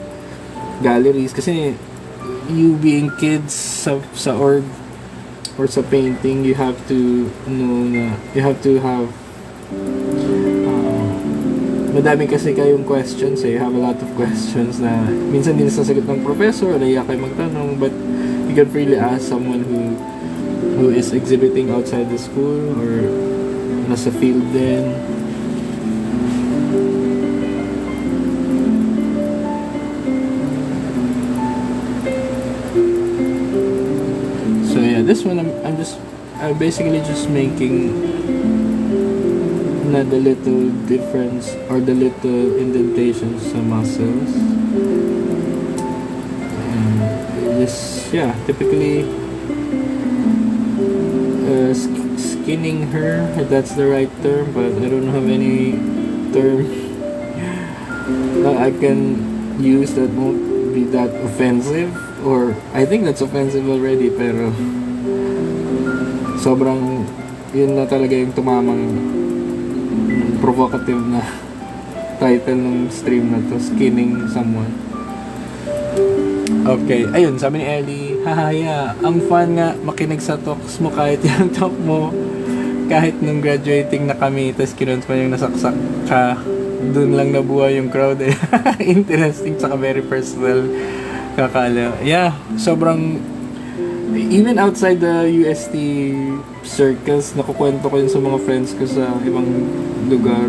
galleries, kasi you being kids sa org or sa painting, you have to know na you have to have madami kasi kayong questions you have a lot of questions na minsan din sasagot ng professor o naiya kayo magtanong, but you can freely ask someone who is exhibiting outside the school or nasa field din. So yeah, this one I'm basically just making na the little difference or the little indentations sa muscles. And just, yeah, typically skinning her, if that's the right term, but I don't have any term I can use that won't be that offensive, or I think that's offensive already, pero sobrang yun na talaga yung tumamang provocative na title ng stream na to, skinning someone. Okay, ayun, sabi ni Ellie, hahaya, ang fun nga makinig sa talks mo kahit yung talk mo, kahit nung graduating na kami, tas kinunt mo yung nasaksak ka, dun lang nabuhay yung crowd eh. Interesting, tsaka very personal, kakala. Yeah, sobrang, even outside the UST circles, nakukwento ko yun sa mga friends ko sa ibang lugar.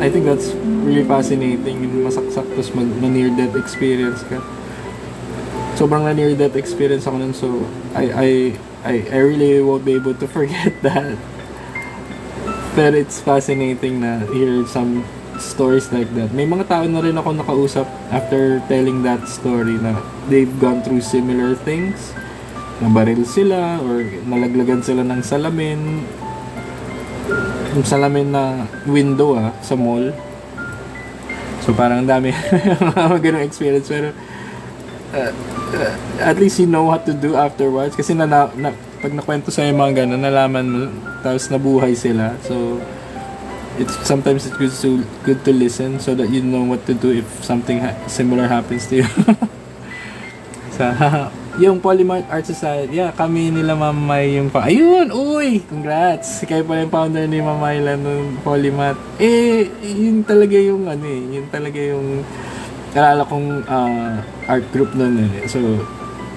I think that's really fascinating, yung masaksak tapos na-near-death experience ka. Sobrang na-near-death experience ako nun, so I really won't be able to forget that. But it's fascinating na hear some stories like that. May mga tao na rin ako nakausap after telling that story na they've gone through similar things. Nabaril sila or nalaglagan sila ng salamin. Yung salamin na window sa mall. So parang dami mga ganung experience, pero at least you know what to do afterwards, kasi pag nakwento sa yung mga ganun, nalaman mo, tapos nabuhay sila. So sometimes it's good to listen so that you know what to do if something similar happens to you. So yung Polymath Art Society, yeah, kami nila Mamay yung ayun, uy, congrats, kayo pala yung founder ni Mamayla ng Polymath. Yun talaga yung yun talaga yung nalala kong art group nun So,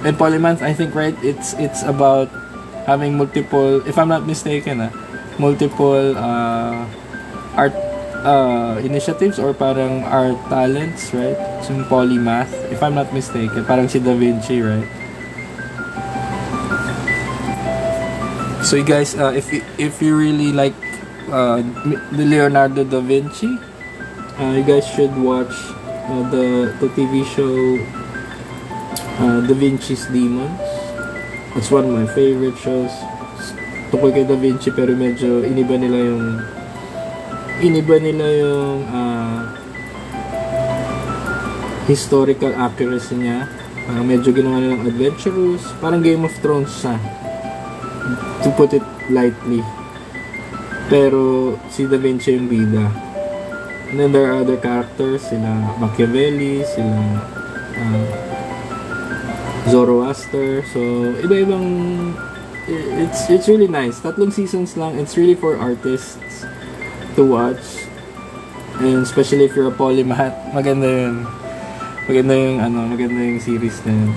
and Polymath, I think, right, it's about having multiple, if I'm not mistaken, multiple art initiatives or parang art talents, right? So, yung Polymath, if I'm not mistaken, parang si Da Vinci, right? So you guys, if you really like the Leonardo da Vinci, you guys should watch the TV show Da Vinci's Demons. It's one of my favorite shows. Tungkol kay Da Vinci, pero medyo iniba nila yung historical accuracy niya. Medyo ginawa nilang adventurous, parang Game of Thrones siya, to put it lightly. Pero si Da Vinci yung bida. And then there are other characters, sila Machiavelli, sila Zoroaster. So iba-ibang, it's really nice. 3 seasons lang. It's really for artists to watch. And especially if you're a polymath, maganda yun. Maganda yung series na yun.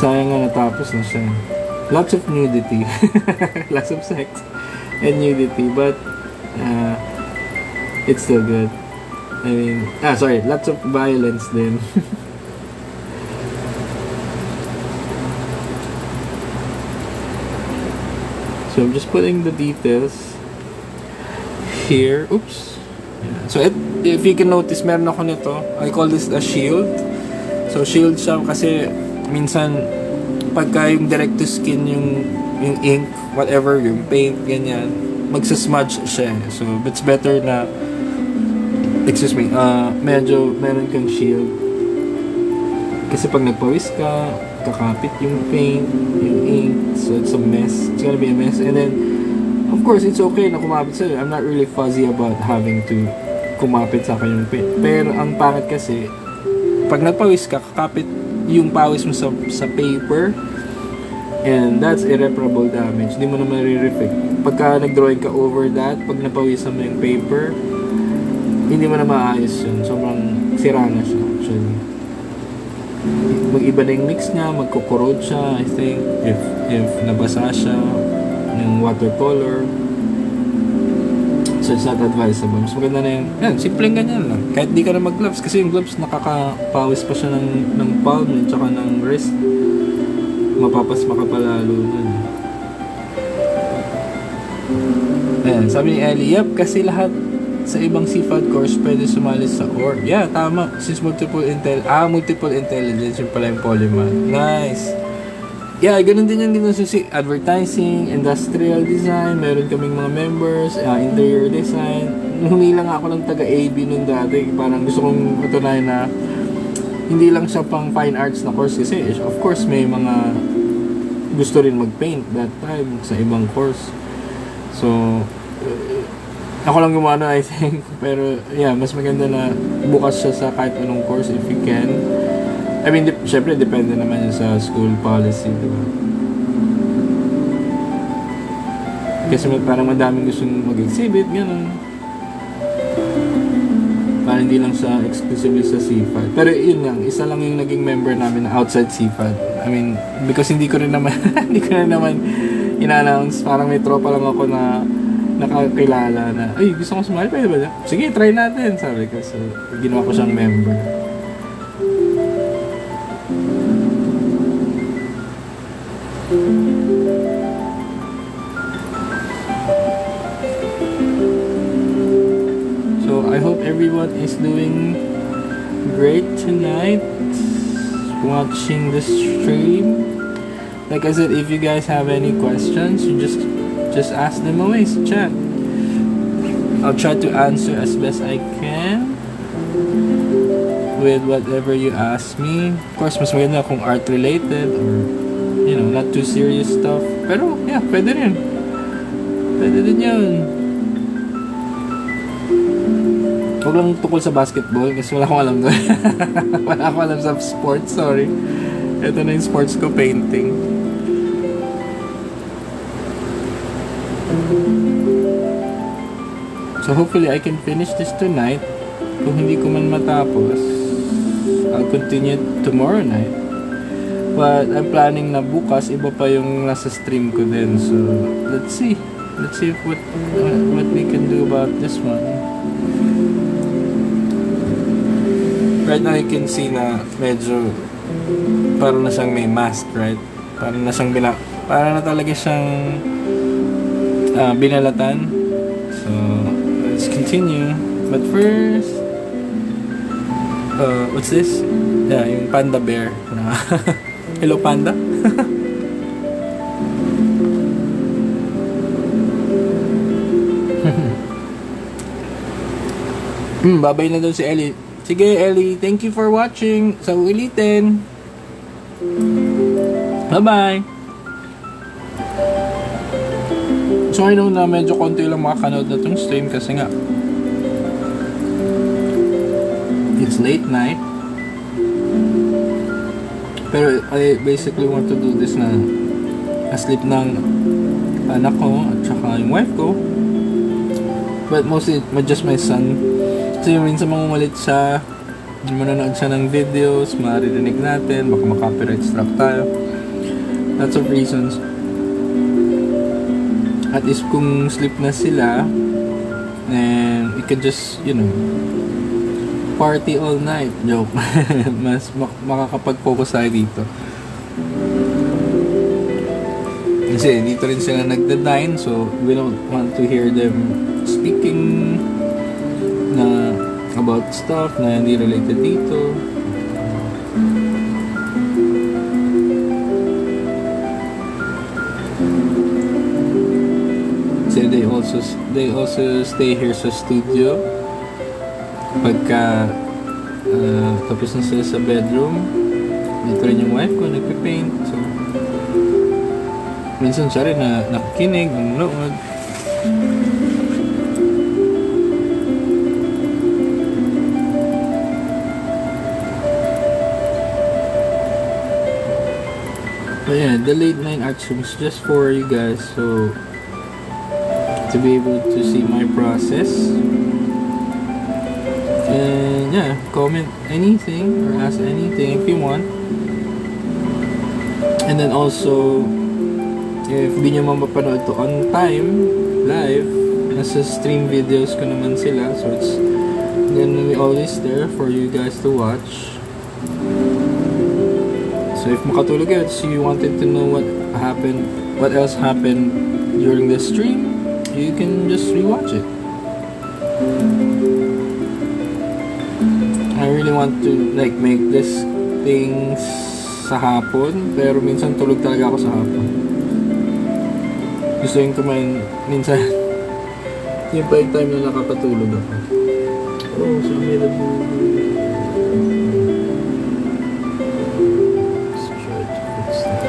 Sayang nga natapos na siya. Lots of nudity. Lots of sex and nudity, but it's still good. I mean, lots of violence din. So I'm just putting the details here. Oops. So if you can notice, meron ako nito. I call this a shield. So shield siya kasi minsan pagka yung direct to skin yung yung ink, whatever, yung paint, ganyan, magsasmudge siya. So, it's better na, medyo meron kang shield. Kasi pag nagpawis ka, kakapit yung paint, yung ink, so it's a mess. It's gonna be a mess. And then, of course, it's okay na kumapit sa'yo. I'm not really fuzzy about having to kumapit sa akin yung paint. Pero ang pangit kasi, pag nagpawis ka, kakapit yung pawis mo sa paper, and that's irreparable damage. Hindi mo na marireflect. Pagka nag-drawing ka over that, pag napawisan mo yung paper, hindi mo na maayos yun. Sobrang sira na siya, actually. Mag-iba na yung mix niya, magkukorode siya, I think, if nabasa siya yung watercolor. So it's not advisable. Mas maganda na yan, simpleng ganyan lang. Kahit di ka na mag-gloves, kasi yung gloves nakakapawis pa siya ng palm at saka ng wrist. Mapapasma ka palalo nun. Ayan, sabi ni Ellie, yep, kasi lahat sa ibang CFAD course pwede sumali sa org. Yeah, tama. Since multiple intelligence yung pala yung polymath. Nice. Yeah, ganun din yung advertising, industrial design, meron kaming mga members, interior design. Humilang ako ng taga-AB nun dati. Parang gusto kong patunayan na hindi lang siya pang fine arts na course kasi of course may mga gusto rin mag-paint that time sa ibang course. So, ako lang gumana, I think. Pero, yeah, mas maganda na bukas siya sa kahit anong course if you can. I mean, syempre, depende naman yun sa school policy, diba? Kasi parang madaming gustong mag-exhibit, gano'n. Parang hindi lang sa exclusively sa CFAD. Pero yun lang, isa lang yung naging member namin na outside CFAD. I mean, because hindi ko rin naman ina-announce. Parang may tropa lang ako na nakakilala na, ay, gusto ko sumali, pwede ba? Sige, try natin, sabi ko. So, ginawa ko siyang member. So, I hope everyone is doing great tonight watching the stream. Like I said, if you guys have any questions, you just ask them away sa chat. I'll try to answer as best I can with whatever you ask me. Of course, mas maganda kung art related or not too serious stuff. Pero yeah, pwede rin. Pwede din yun. Huwag lang tukol sa basketball kasi wala akong alam doon. Wala akong alam sa sports, sorry. Ito na yung sports ko, painting. So hopefully I can finish this tonight. Kung hindi ko man matapos, I'll continue tomorrow night. But I'm planning na bukas iba pa yung nasa stream ko din. So let's see what we can do about this one. Right now you can see na medyo parang na siyang may mask, right? Parang na talaga siyang binalatan. So let's continue. But first, what's this? Yeah, yung panda bear. Hello, panda. Babay na daw si Ellie. Sige, Ellie. Thank you for watching. Sa ulitin. Bye-bye. So, I know na medyo konti lang makakanood na itong stream kasi nga it's late night. Pero I basically want to do this na asleep ng anak ko at saka yung wife ko. But mostly just my son. So yung minsan mangungulit siya, manonood siya ng videos, maririnig natin, baka maka-copyright strike tayo. Lots of reasons. At least kung sleep na sila, and we can just, party all night. Joke. Mas makakapag-focus tayo dito. Kasi dito rin sila nagda-dine, so we don't want to hear them speaking na about stuff na hindi related dito. they also stay here sa studio. Pagka tapos na sila sa bedroom, dito rin yung wife ko nagpipaint. So minsan siya rin na nakikinig, nanonood. But yeah, the late night art stream is just for you guys, so to be able to see my process. And yeah, comment anything or ask anything if you want. And then also, if di nyo mapapanood to on time, live, nasa stream videos ko naman sila. So it's gonna be always there for you guys to watch. So if makatulog kayo, so you wanted to know what else happened during the stream, you can just rewatch it. I really want to like make this things sa hapon, pero minsan tulog talaga ako sa hapon. Gusto yung kumain minsan. Yung pa yung time na nakakatulog ako. Oh, so may labu. Let's try to fix that.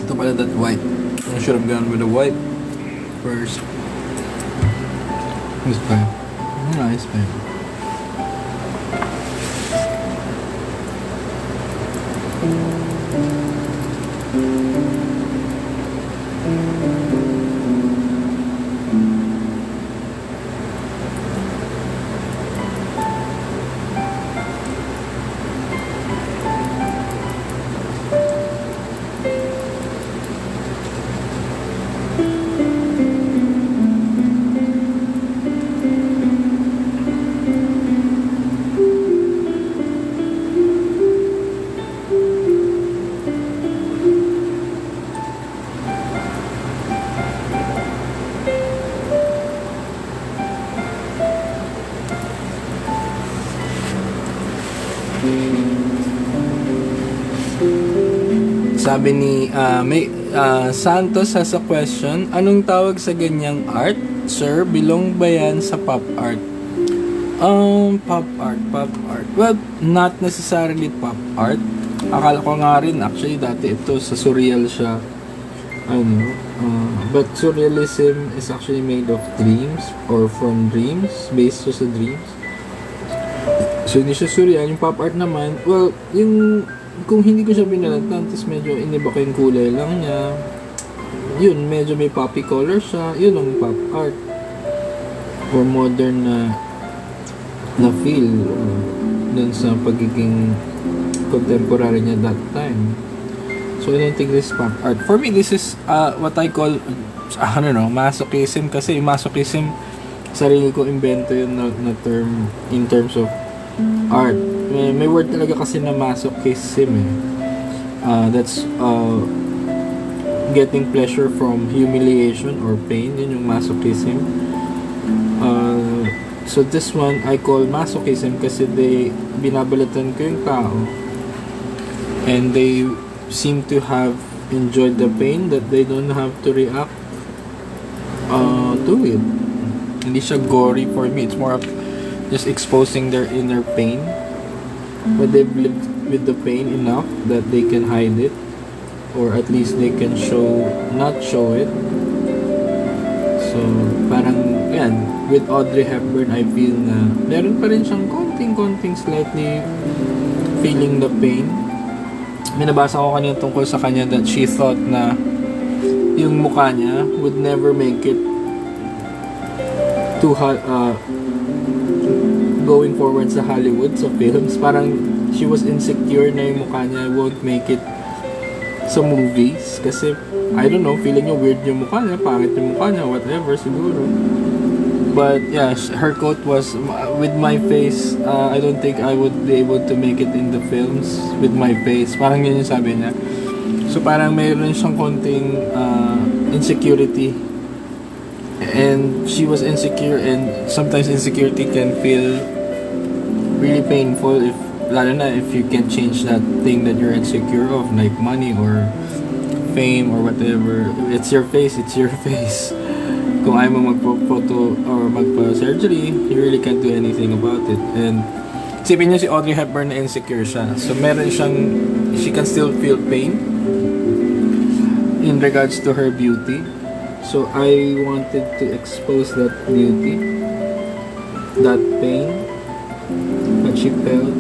Ito pala that white. I should have gone with the white first. This pen. Nice pen. Sabi ni Santos has a question. Anong tawag sa ganyang art? Sir, belong ba yan sa pop art? Pop art. Well, not necessarily pop art. Akala ko nga rin, actually, dati ito sa surreal siya. But surrealism is actually made of dreams or from dreams, based sa dreams. So, hindi siya surreal. Yung pop art naman, well, yung kung hindi ko siya binalagtan, tapos medyo iniba ko yung kulay lang niya, yun, medyo may poppy color siya, yun ang pop art or modern na feel dun sa pagiging contemporary niya that time. So I don't think this is pop art. For me, this is what I call masochism, kasi masochism sarili ko invento yun na term in terms of art. May word talaga kasi na masochism that's getting pleasure from humiliation or pain. Yun yung masochism. So this one I call masochism kasi binabalatan ko yung tao and they seem to have enjoyed the pain that they don't have to react to it. Hindi siya gory for me. It's more of just exposing their inner pain, but they've lived with the pain enough that they can hide it, or at least they can not show it. So parang yan, with Audrey Hepburn, I feel na meron pa rin siyang konting slightly feeling the pain. May nabasa ko kanina tungkol sa kanya that she thought na yung mukha niya would never make it to going forward sa Hollywood, sa films. Parang she was insecure na yung mukha niya won't make it sa movies kasi I don't know, feeling niya weird yung mukha niya, pangit yung mukha niya, whatever siguro. But yeah, her quote was, with my face, I don't think I would be able to make it in the films with my face. Parang yun yung sabi niya. So parang mayroon siyang konting insecurity. And she was insecure, and sometimes insecurity can feel really painful lalo na if you can't change that thing that you're insecure of, like money or fame or whatever. It's your face. Kung ayaw mo magpo-photo or magpa-surgery, you really can't do anything about it. And isipin niyo si Audrey Hepburn na insecure siya. So she can still feel pain in regards to her beauty. So I wanted to expose that beauty, that pain that she felt,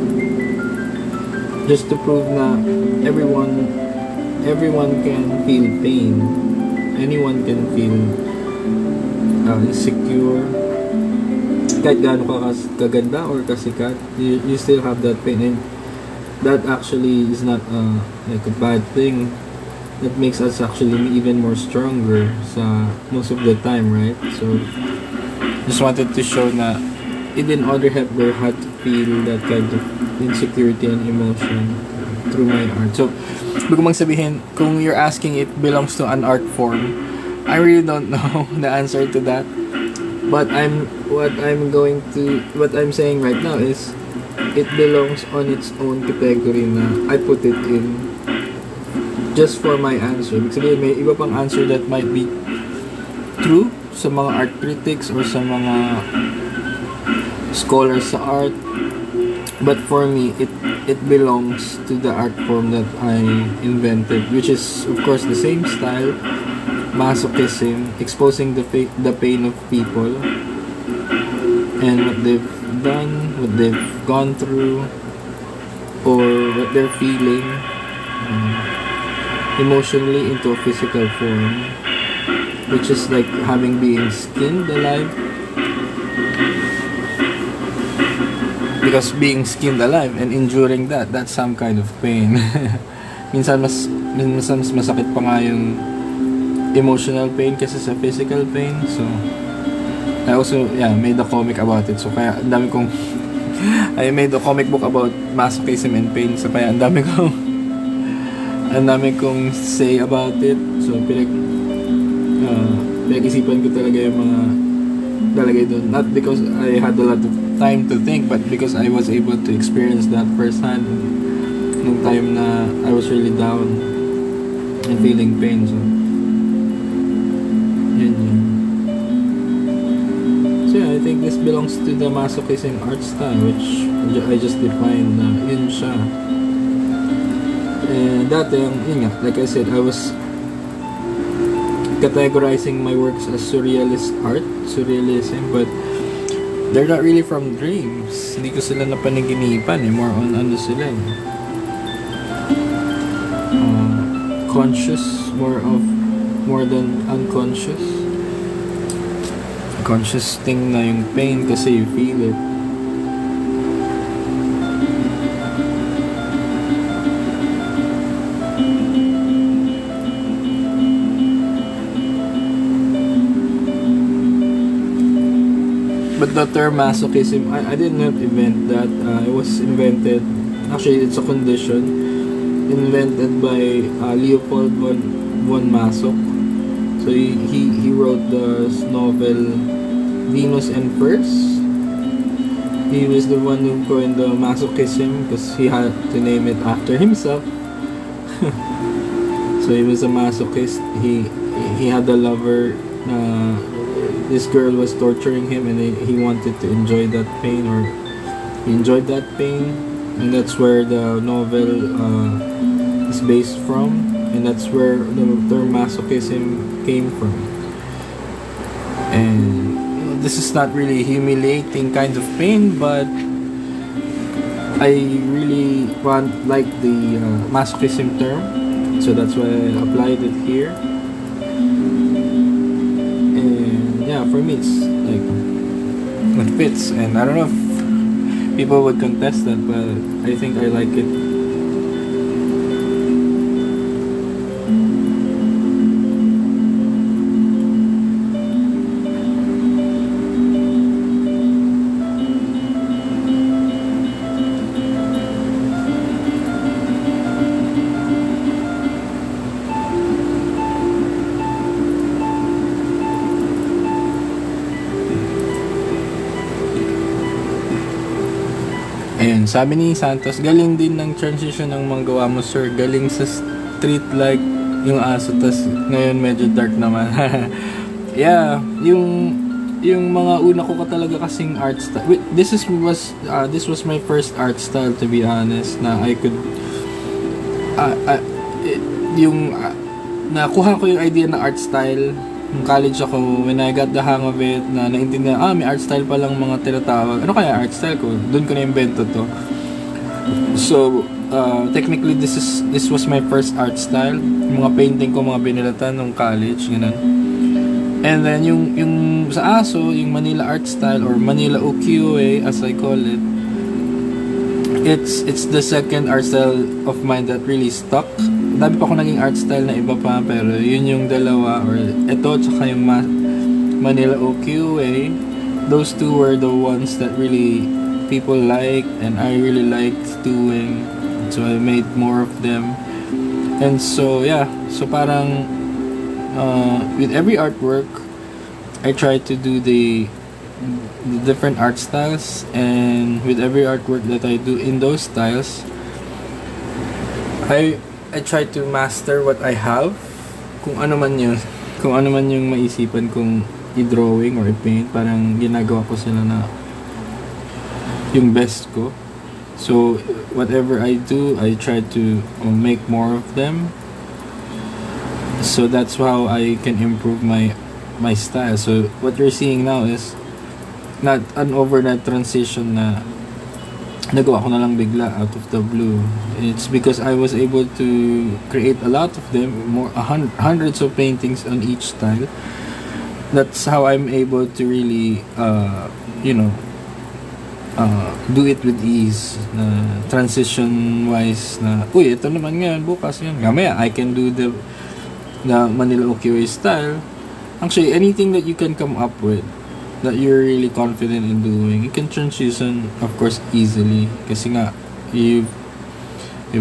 just to prove na everyone can feel pain. Anyone can feel insecure. Kahit gaano ka kaganda or kasikat, you still have that pain, and that actually is not like a bad thing. That makes us actually even more stronger sa most of the time, right? So just wanted to show na even Audrey Hepburn had to feel that kind of insecurity and emotion through my art. So bago mang sabihin, kung you're asking it belongs to an art form, I really don't know the answer to that. But what I'm saying right now is it belongs on its own category na I put it in just for my answer. Ibig sabihin, may iba pang answer that might be true sa mga art critics or sa mga scholars sa art. But for me, it belongs to the art form that I invented, which is, of course, the same style, masochism, exposing the pain of people and what they've done, what they've gone through, or what they're feeling emotionally into a physical form, which is like being skinned alive. Because being skinned alive and enduring that's some kind of pain. minsan mas masakit pa nga yung emotional pain kasi sa physical pain. So I also made a comic about it. So kaya ang dami kong I made a comic book about masochism and pain. So kaya ang dami kong say about it. So pinag-isipan ko talaga yung mga talagay doon. Not because I had a lot of time to think, but because I was able to experience that firsthand nung time na I was really down. and feeling pain. So yun. So yeah, I think this belongs to the masochism art style, which I just defined na yun siya. And dati, yun nga, like I said, I was categorizing my works as surrealism, but they're not really from dreams. Hindi ko sila napanaginipan more on ano sila conscious, more than unconscious. Conscious thing na yung pain kasi you feel it. But the term masochism, I did not invent that. It was invented, actually it's a condition, invented by Leopold von Masoch. So he wrote the novel Venus and Furs. He was the one who coined the masochism because he had to name it after himself. So he was a masochist. He had a lover. This girl was torturing him, and he wanted to enjoy that pain, or he enjoyed that pain, and that's where the novel is based from, and that's where the term masochism came from. And this is not really humiliating kind of pain, but I really like the masochism term, so that's why I applied it here. And yeah, for me it's like it fits, and I don't know if people would contest that, but I think I like it. Ayun, sabi ni Santos, galing din ng transition ng mga gawa mo, sir. Galing sa street like yung aso, tas ngayon medyo dark naman. Yeah, yung mga una ko talaga kasing art style. This was my first art style, to be honest, na I could nakuha ko yung idea na art style nung college ako. When I got the hang of it, na naintindihan, may art style palang mga tinatawag. Ano kaya art style ko? Doon ko na-invento to. So, technically, this was my first art style. Yung mga painting ko, mga binilatan nung college, ganun. And then, yung sa aso, yung Manila art style, or Manila Ukiyo-E, as I call it, it's the second art style of mine that really stuck. Dami pa ako naging art style na iba pa, pero yun yung dalawa, or ito tsaka yung Manila Ukiyo-E, those two were the ones that really people liked and I really liked doing, so I made more of them. And so yeah, so parang with every artwork I try to do the different art styles, and with every artwork that I do in those styles, I try to master what I have, kung ano man yun, kung ano man yung maisipan kong i-drawing or i-paint, parang ginagawa ko sila na yung best ko. So whatever I do, I try to make more of them, so that's how I can improve my style. So what you're seeing now is not an overnight transition na nagawa ko na lang bigla out of the blue. It's because I was able to create a lot of them, hundreds of paintings on each style. That's how I'm able to really do it with ease, transition wise, na uy, ito naman ngayon, bukas yan, gamaya I can do the Manila Ukiyo-E style. Actually, anything that you can come up with that you're really confident in doing, you can transition, of course, easily, kasi nga you've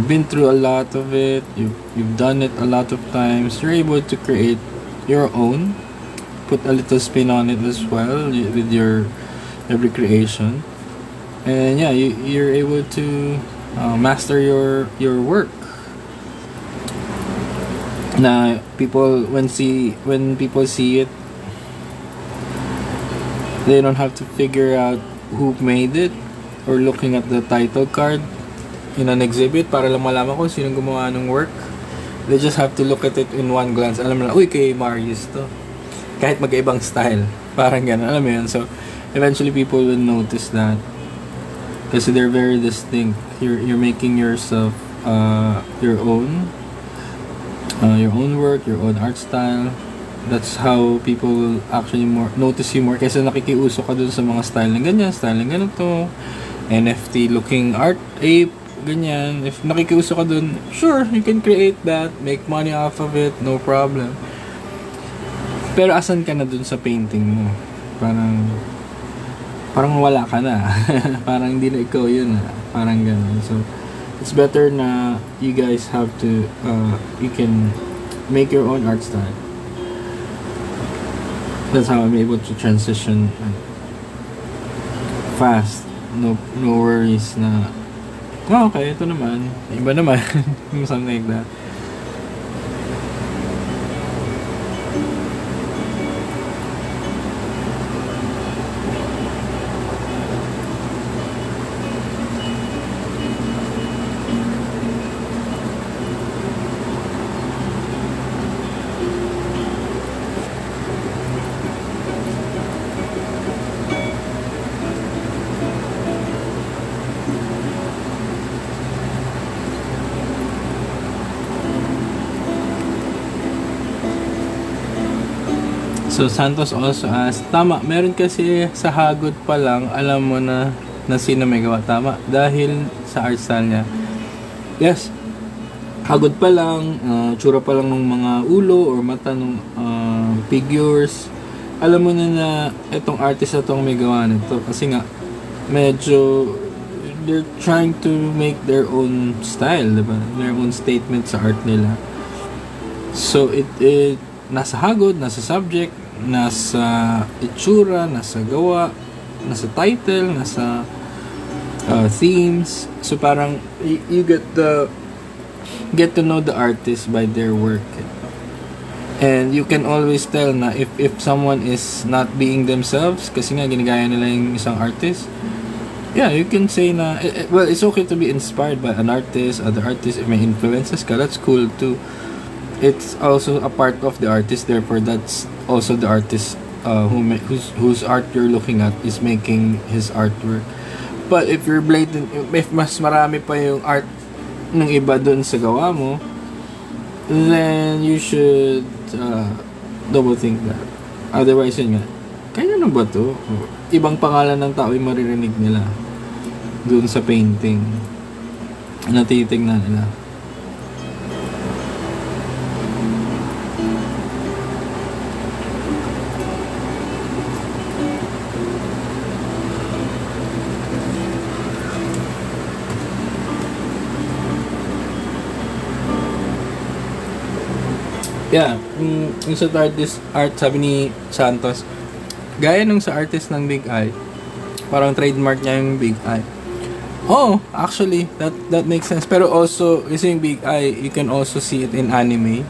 been through a lot of it, you've done it a lot of times. You're able to create your own, put a little spin on it as well with your every creation, and yeah, you're able to master your work. na when people see it, they don't have to figure out who made it or looking at the title card in an exhibit para lang malaman ko sino gumawa ng work. They just have to look at it in one glance. Alam mo na, uy, kay Marius to. Kahit mag-ibang style. Parang gano'n. Alam mo yun? So, eventually people will notice that. Kasi they're very distinct. You're making yourself your own work, your own art style. That's how people will actually notice you more. Kasi nakikiuso ka dun sa mga style ng ganyan, style ng ganito, NFT looking art ape, ganyan. If nakikiuso ka dun, sure, you can create that, make money off of it, no problem. Pero asan ka na dun sa painting mo? Parang wala ka na. Parang hindi na ikaw yun. Parang ganun. So, it's better na you guys have to, you can make your own art style. That's how I'm able to transition fast. No worries na, okay, ito naman. Iba naman. Something like that. So Santos also asked, tama, meron kasi sa hagod pa lang, alam mo na sino may gawa. Tama, dahil sa art style niya. Yes, hagod pa lang, tsura pa lang ng mga ulo or mata ng figures. Alam mo na itong artist na itong may gawa nito. Kasi nga, medyo they're trying to make their own style, diba? Their own statement sa art nila. So it nasa hagod, nasa subject, nasa itsura, nasa gawa, nasa title, nasa themes. So parang you get to know the artist by their work. And you can always tell na if someone is not being themselves kasi nga ginagaya nila yung isang artist. Yeah, you can say na well, it's okay to be inspired by an artist, other artists. If may influences ka, that's cool too. It's also a part of the artist, therefore that's also the artist whose art you're looking at is making his artwork. But if you're blatant, if mas marami pa yung art ng iba dun sa gawa mo, then you should double think that. Otherwise yun nga, kaya na ba to? Ibang pangalan ng tao yung maririnig nila dun sa painting na titignan nila. Yeah, yung sa art, sabi ni Santos, gaya nung sa artist ng Big Eye, parang trademark niya yung Big Eye. Oh, actually, that makes sense. Pero also, kasi yung Big Eye, you can also see it in anime.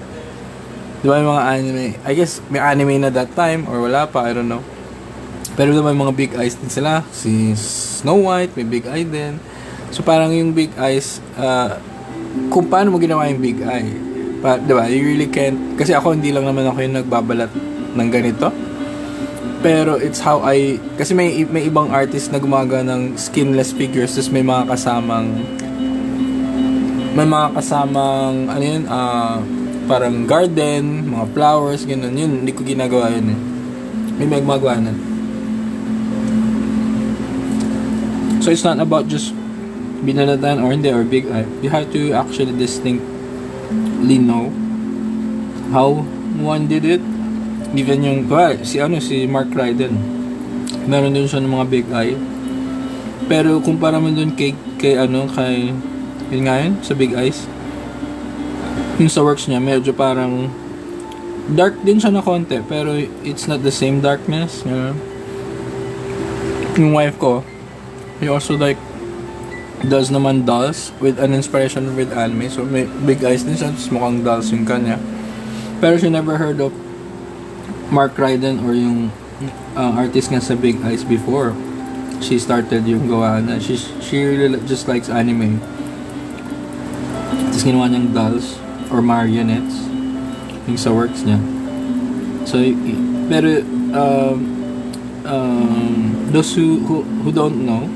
Di ba yung mga anime? I guess may anime na that time, or wala pa, I don't know. Pero diba yung mga Big Eyes din sila? Si Snow White, may Big Eye din. So parang yung Big Eyes, kung paano mo ginawa yung Big Eye, diba, you really can't, kasi ako hindi lang naman ako yung nagbabalat ng ganito, pero it's how kasi may ibang artist na gumagawa ng skinless figures, tapos may mga kasamang ano yun, parang garden, mga flowers, gano'n. Yun, hindi ko ginagawa yun eh. May gumagawa na. So it's not about just binalatan or hindi or Big Eye. You have to actually know how one did it. Even yung si Mark Ryden, meron din siya ng mga Big Eye, pero kumpara mo dun kay yun nga yun, sa Big Eyes, yung sa works niya medyo parang dark din siya na konti, pero it's not the same darkness, you know? Yung wife ko, he also does naman dolls with an inspiration with anime. So may Big Eyes din siya, mukhang dolls yung kanya. Pero she never heard of Mark Ryden or yung artist nga sa Big Eyes before she started yung gawa na. She really just likes anime. Tapos ginawa niyang dolls or marionettes yung sa works niya. So, pero those who don't know,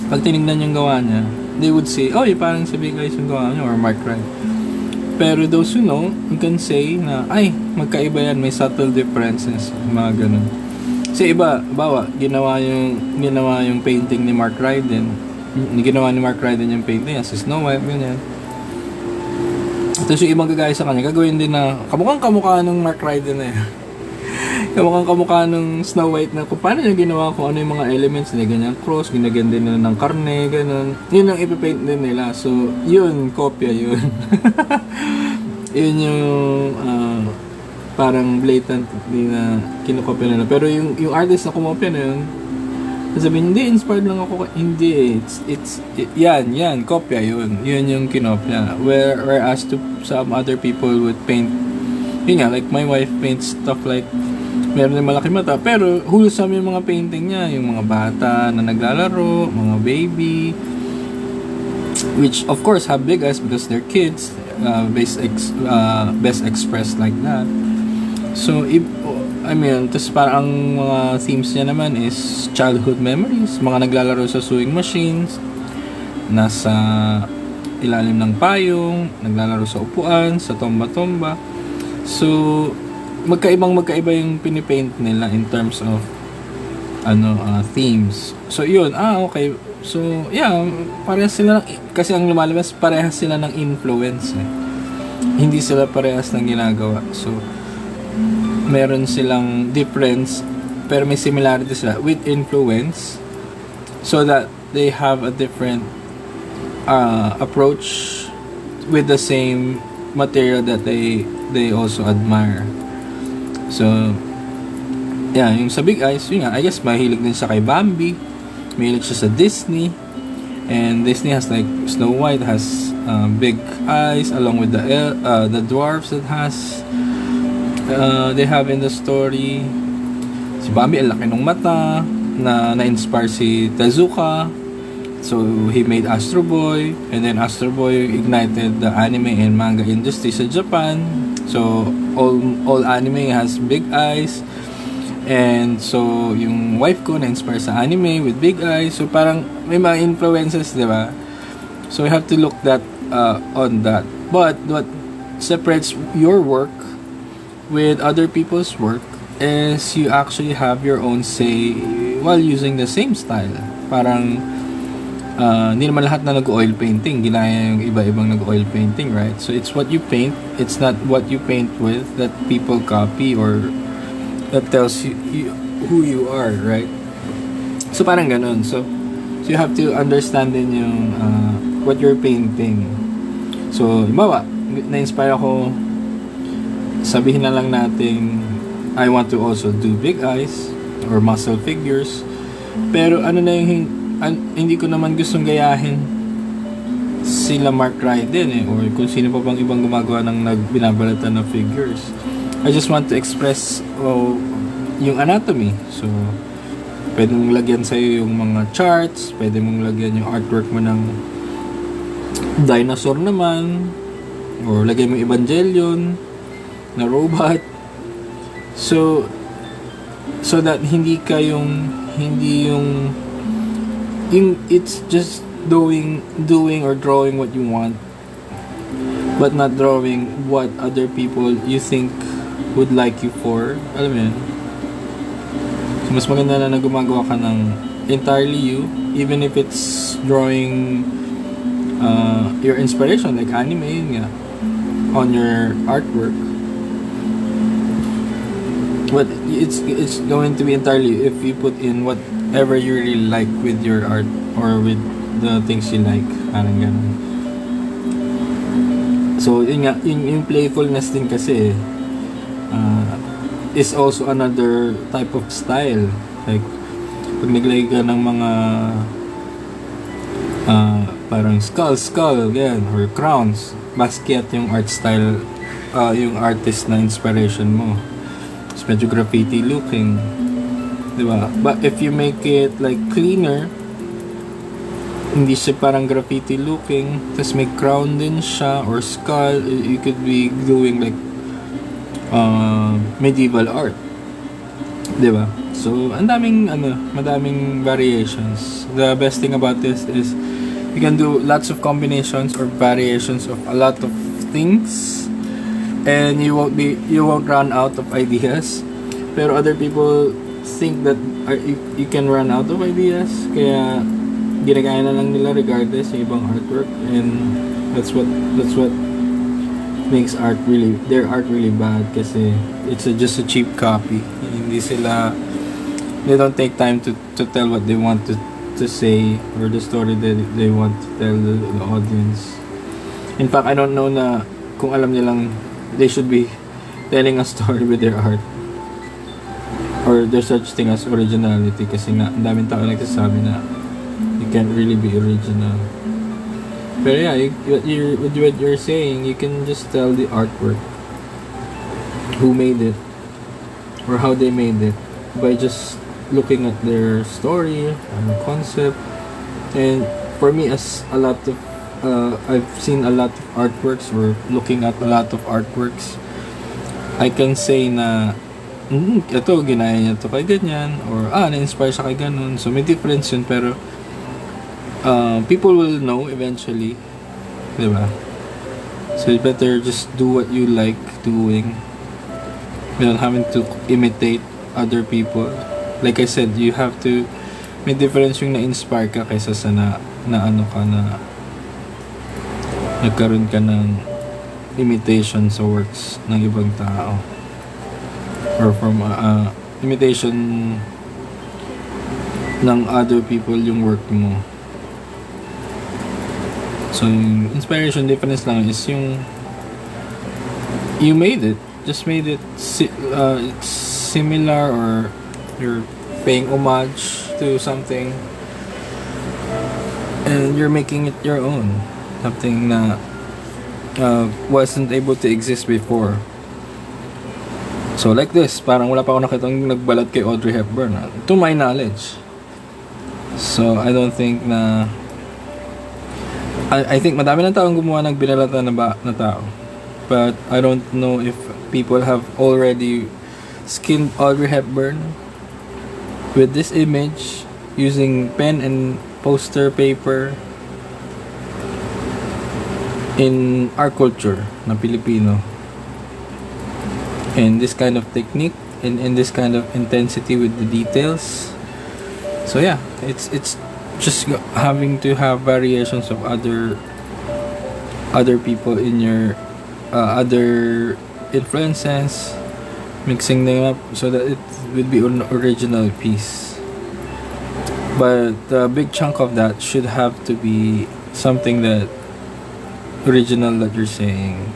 pag tinignan yung gawa niya, they would say, oh, yung parang sa Big Eyes yung gawa niya or Mark Ryden. Pero those who know, you can say na, ay, magkaiba yan, may subtle differences, mga ganun. Kasi iba, bawa, ginawa yung painting ni Mark Ryden, yung painting, as Snow White, ganyan. Tapos yung ibang gagaya sa kanya, gagawin din na, kamukha ng Mark Ryden na yan. kamukha ng Snow White na kung paano niya ginawa, kung ano yung mga elements niya, ganyan, cross, ginagyan din nila ng karne, ganun. Yun ang ipipaint din nila. So, yun, kopya yun. Yun yung parang blatant na kinokopya nila. Pero yung artist na kumopya na yun, sabihin, hindi, inspired lang ako. Hindi, yan, kopya yun. Yun yung kinopya. Whereas to some other people would paint, yun nga, like my wife paints stuff like, meron din malaki mata, pero wholesome yung mga painting niya, yung mga bata na naglalaro, mga baby, which of course have big eyes because they're kids, best expressed like that. So, tapos parang ang mga themes niya naman is childhood memories, mga naglalaro sa sewing machines, nasa ilalim ng payong, naglalaro sa upuan, sa tomba-tomba. So, magkaiba yung pinipaint nila in terms of themes. So yun, okay. So yeah, parehas sila kasi ang lumalabas, parehas sila ng influence eh. Hindi sila parehas ng ginagawa. So meron silang difference pero may similarity sila with influence, so that they have a different approach with the same material that they also admire. So, yeah, yung sa Big Eyes, yun nga, I guess mahilig din siya kay Bambi, mahilig siya sa Disney, and Disney has like, Snow White has big eyes, along with the dwarfs that they have in the story. Si Bambi, ang laki ng mata, na-inspire si Tezuka, so he made Astro Boy, and then Astro Boy ignited the anime and manga industry sa Japan. So all anime has big eyes, and so yung wife ko na-inspire sa anime with big eyes. So parang may mga influences, di ba? So we have to look on that. But what separates your work with other people's work is you actually have your own say while using the same style. Parang hindi naman lahat na nag-oil painting ginaya yung iba-ibang nag-oil painting, right? So it's what you paint, it's not what you paint with that people copy or that tells you who you are, right? So parang ganun. So you have to understand din yung what you're painting. So ibawa, na-inspire ako, sabihin na lang natin I want to also do big eyes or muscle figures, pero ano na yung hindi ko naman gustong gayahin sila Mark Ryden or kung sino pa bang ibang gumagawa ng binabalatan na figures. I just want to express yung anatomy. So pwede mong lagyan sa'yo yung mga charts, pwede mong lagyan yung artwork mo ng dinosaur naman, or lagyan mo Evangelion na robot. So that hindi it's just doing or drawing what you want, but not drawing what other people you think would like you for. Alam mo yun? So, mas maganda na gumagawa ka ng entirely you, even if it's drawing your inspiration, like anime, yun nga, on your artwork. But it's going to be entirely if you put in whatever you really like with your art or with the things you like, parang ganun. So yun nga, yung playfulness din kasi is also another type of style. Like pag naglagay ka ng mga parang skull yan, or crowns, basket yung art style yung artist na inspiration mo. It's medyo graffiti looking, diba? But if you make it like cleaner, hindi siya parang graffiti looking, tapos may crown din siya or skull, you could be doing like medieval art, diba? So ang daming madaming variations. The best thing about this is you can do lots of combinations or variations of a lot of things, and you won't run out of ideas. Pero other people think that you can run out of ideas, kaya ginagaya na lang nila regardless yung ibang artwork, and that's what makes their art really bad, kasi it's just a cheap copy. They don't take time to tell what they want to say, or the story that they want to tell the audience. In fact, I don't know na kung alam nilang they should be telling a story with their art, or there's such thing as originality, kasi nga ang daming tao nagsasabi na you can't really be original. Pero yeah, with what you're saying, you can just tell the artwork, who made it or how they made it, by just looking at their story and concept. And for me, as a lot of I've seen a lot of artworks, or looking at a lot of artworks, I can say na ito, ginaya niya to kay ganyan, or na-inspire siya kay ganun. So may difference yun, pero people will know eventually, diba? So you better just do what you like doing, without having to imitate other people. Like I said, you have to, may difference yung na-inspire ka kaysa sa na nagkaroon ka ng imitation sa works ng ibang tao, or from imitation ng other people yung work mo. So yung inspiration difference lang is yung you made it, just made it similar, or you're paying homage to something and you're making it your own, something na wasn't able to exist before. So like this, parang wala pa ako nakitang nagbalat kay Audrey Hepburn, to my knowledge. So I don't think na I think madami ng taong gumawa ng binalatan na tao, but I don't know if people have already skinned Audrey Hepburn with this image using pen and poster paper in our culture na Filipino, and this kind of technique and this kind of intensity with the details. So yeah, it's just having to have variations of other people in your other influences, mixing them up so that it would be an original piece. But the big chunk of that should have to be something that original that you're saying.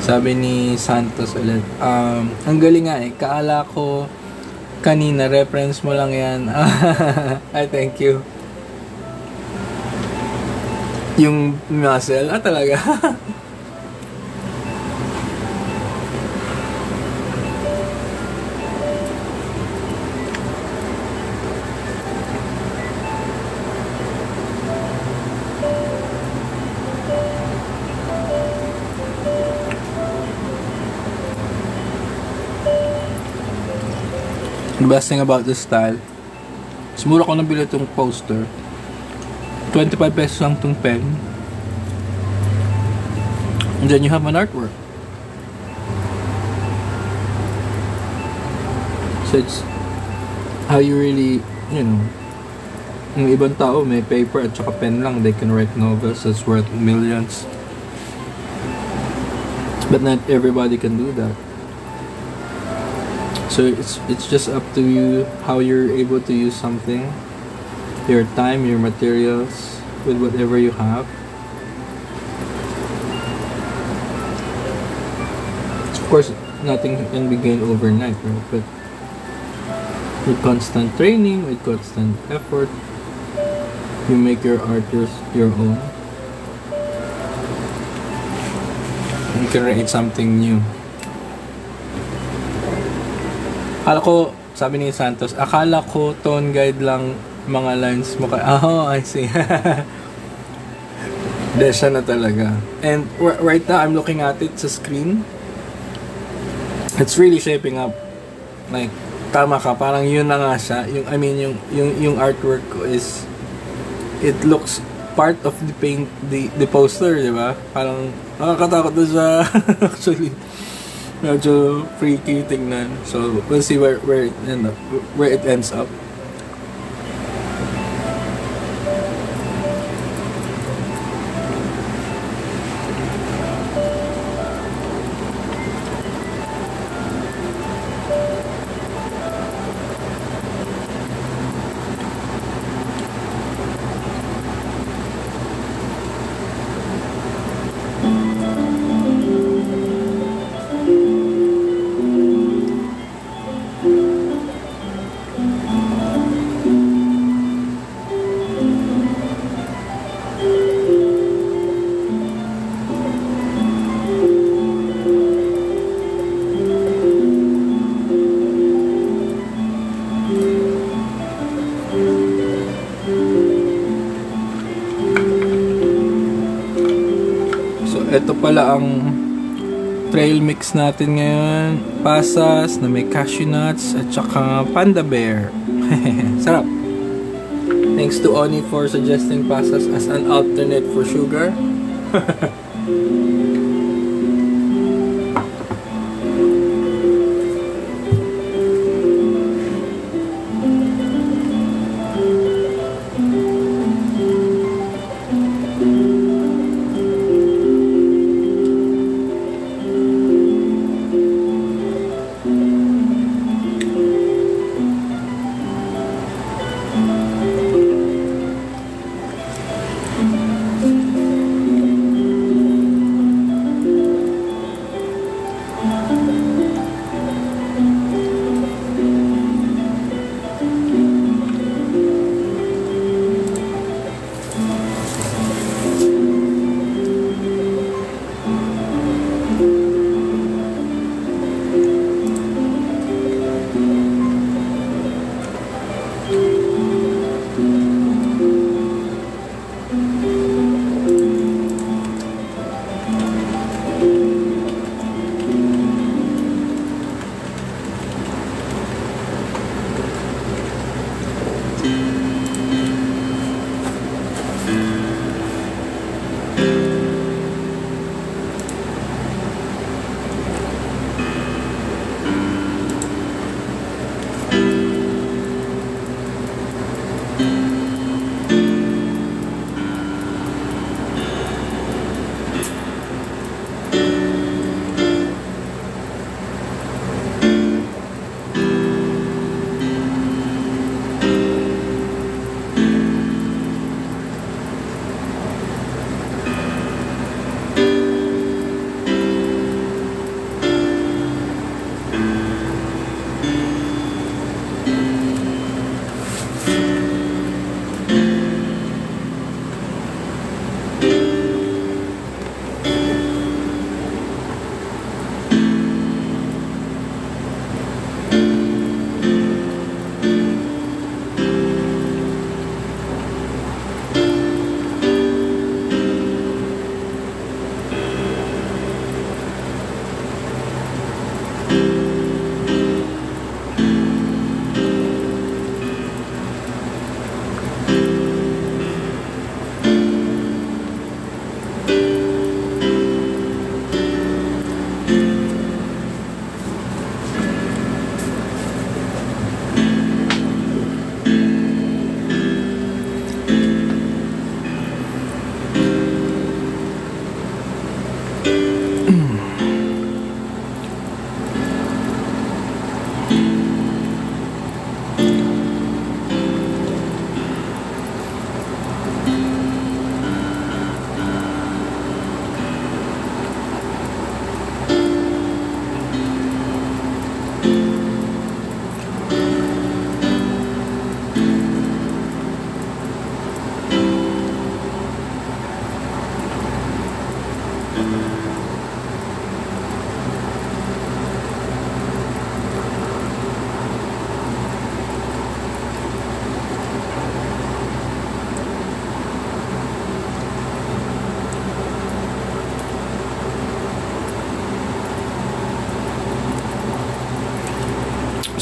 Sabi ni Santos ulit, ang galing nga kaala ko kanina, reference mo lang yan. Ay, thank you. Yung muscle, talaga. The best thing about this style, mura ko nabili itong poster. 25 pesos lang itong pen. And then you have an artwork. So it's how you really, yung ibang tao may paper at saka pen lang, they can write novels that's worth millions. But not everybody can do that. So it's just up to you how you're able to use something, your time, your materials, with whatever you have. Of course, nothing can be gained overnight, right? But with constant training, with constant effort, you make your art your own. You can create something new. Akala ko, sabi ni Santos, akala ko tone guide lang mga lines mo. Oh, I see. Dahil siya na talaga. And right now, I'm looking at it sa screen. It's really shaping up. Like, tama ka, parang yun na nga siya. Yung artwork ko is, it looks part of the paint, the poster, di ba? Parang nakakatakot na siya. Actually, medyo freaky tingnan. So, we'll see where it ends up. Ito pala ang trail mix natin ngayon. Pasas na may cashew nuts at saka panda bear. Sarap. Thanks to Oni for suggesting pasas as an alternate for sugar.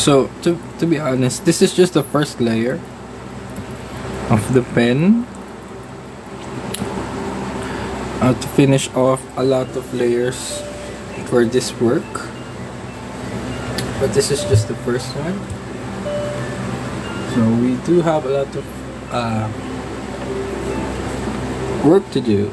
So, to be honest, this is just the first layer of the pen. To finish off a lot of layers for this work. But this is just the first one. So we do have a lot of work to do.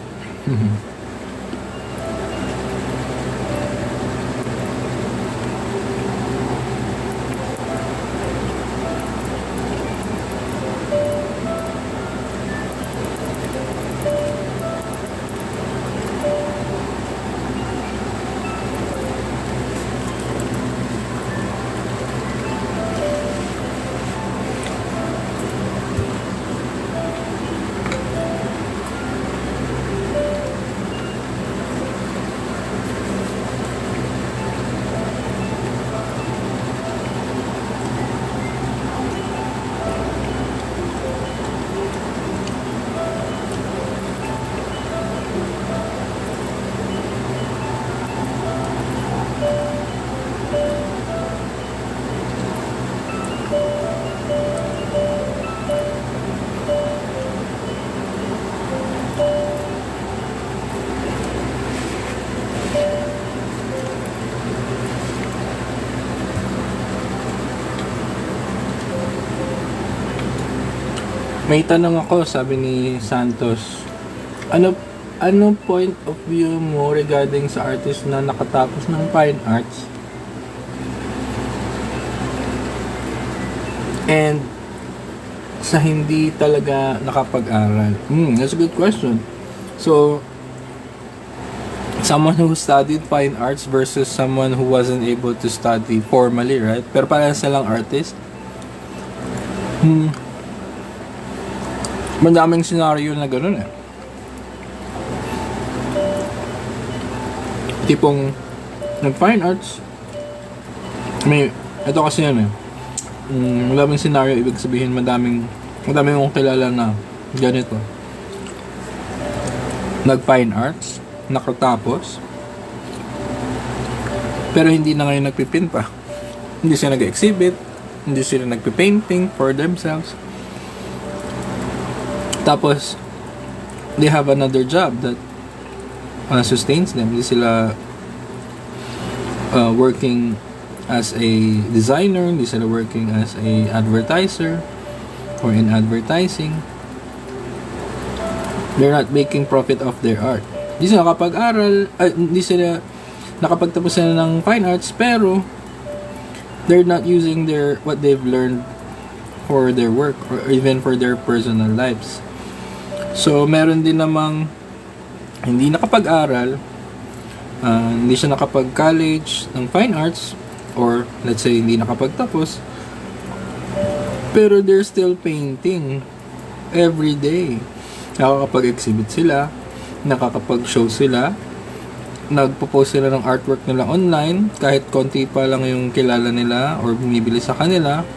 May tanong ako, sabi ni Santos. Ano point of view mo regarding sa artist na nakatapos ng fine arts and sa hindi talaga nakapag-aral? That's a good question. So, someone who studied fine arts versus someone who wasn't able to study formally, right? Pero parehas silang artist. Madaming scenario na gano'n eh. Tipong nag-fine arts. Ito kasi yan eh. Madaming scenario, ibig sabihin madaming kong kilala na ganito. Nag-fine arts, nakatapos, pero hindi na ngayon nagpipin pa. Hindi sila nag-exhibit, hindi sila nagpipainting for themselves. Tapos, they have another job that sustains them. Hindi sila working as a designer, hindi sila working as a advertiser or in advertising. They're not making profit of their art. Hindi sila nakapag-aral, hindi sila nakapagtapos sila ng fine arts, pero they're not using what they've learned for their work or even for their personal lives. So, meron din namang hindi nakapag-aral, hindi siya nakapag-college ng fine arts, or let's say hindi nakapagtapos, pero they're still painting every day. Nakakapag-exhibit sila, nakakapag-show sila, nagpo-post sila ng artwork nila online, kahit konti pa lang yung kilala nila or bumibili sa kanila.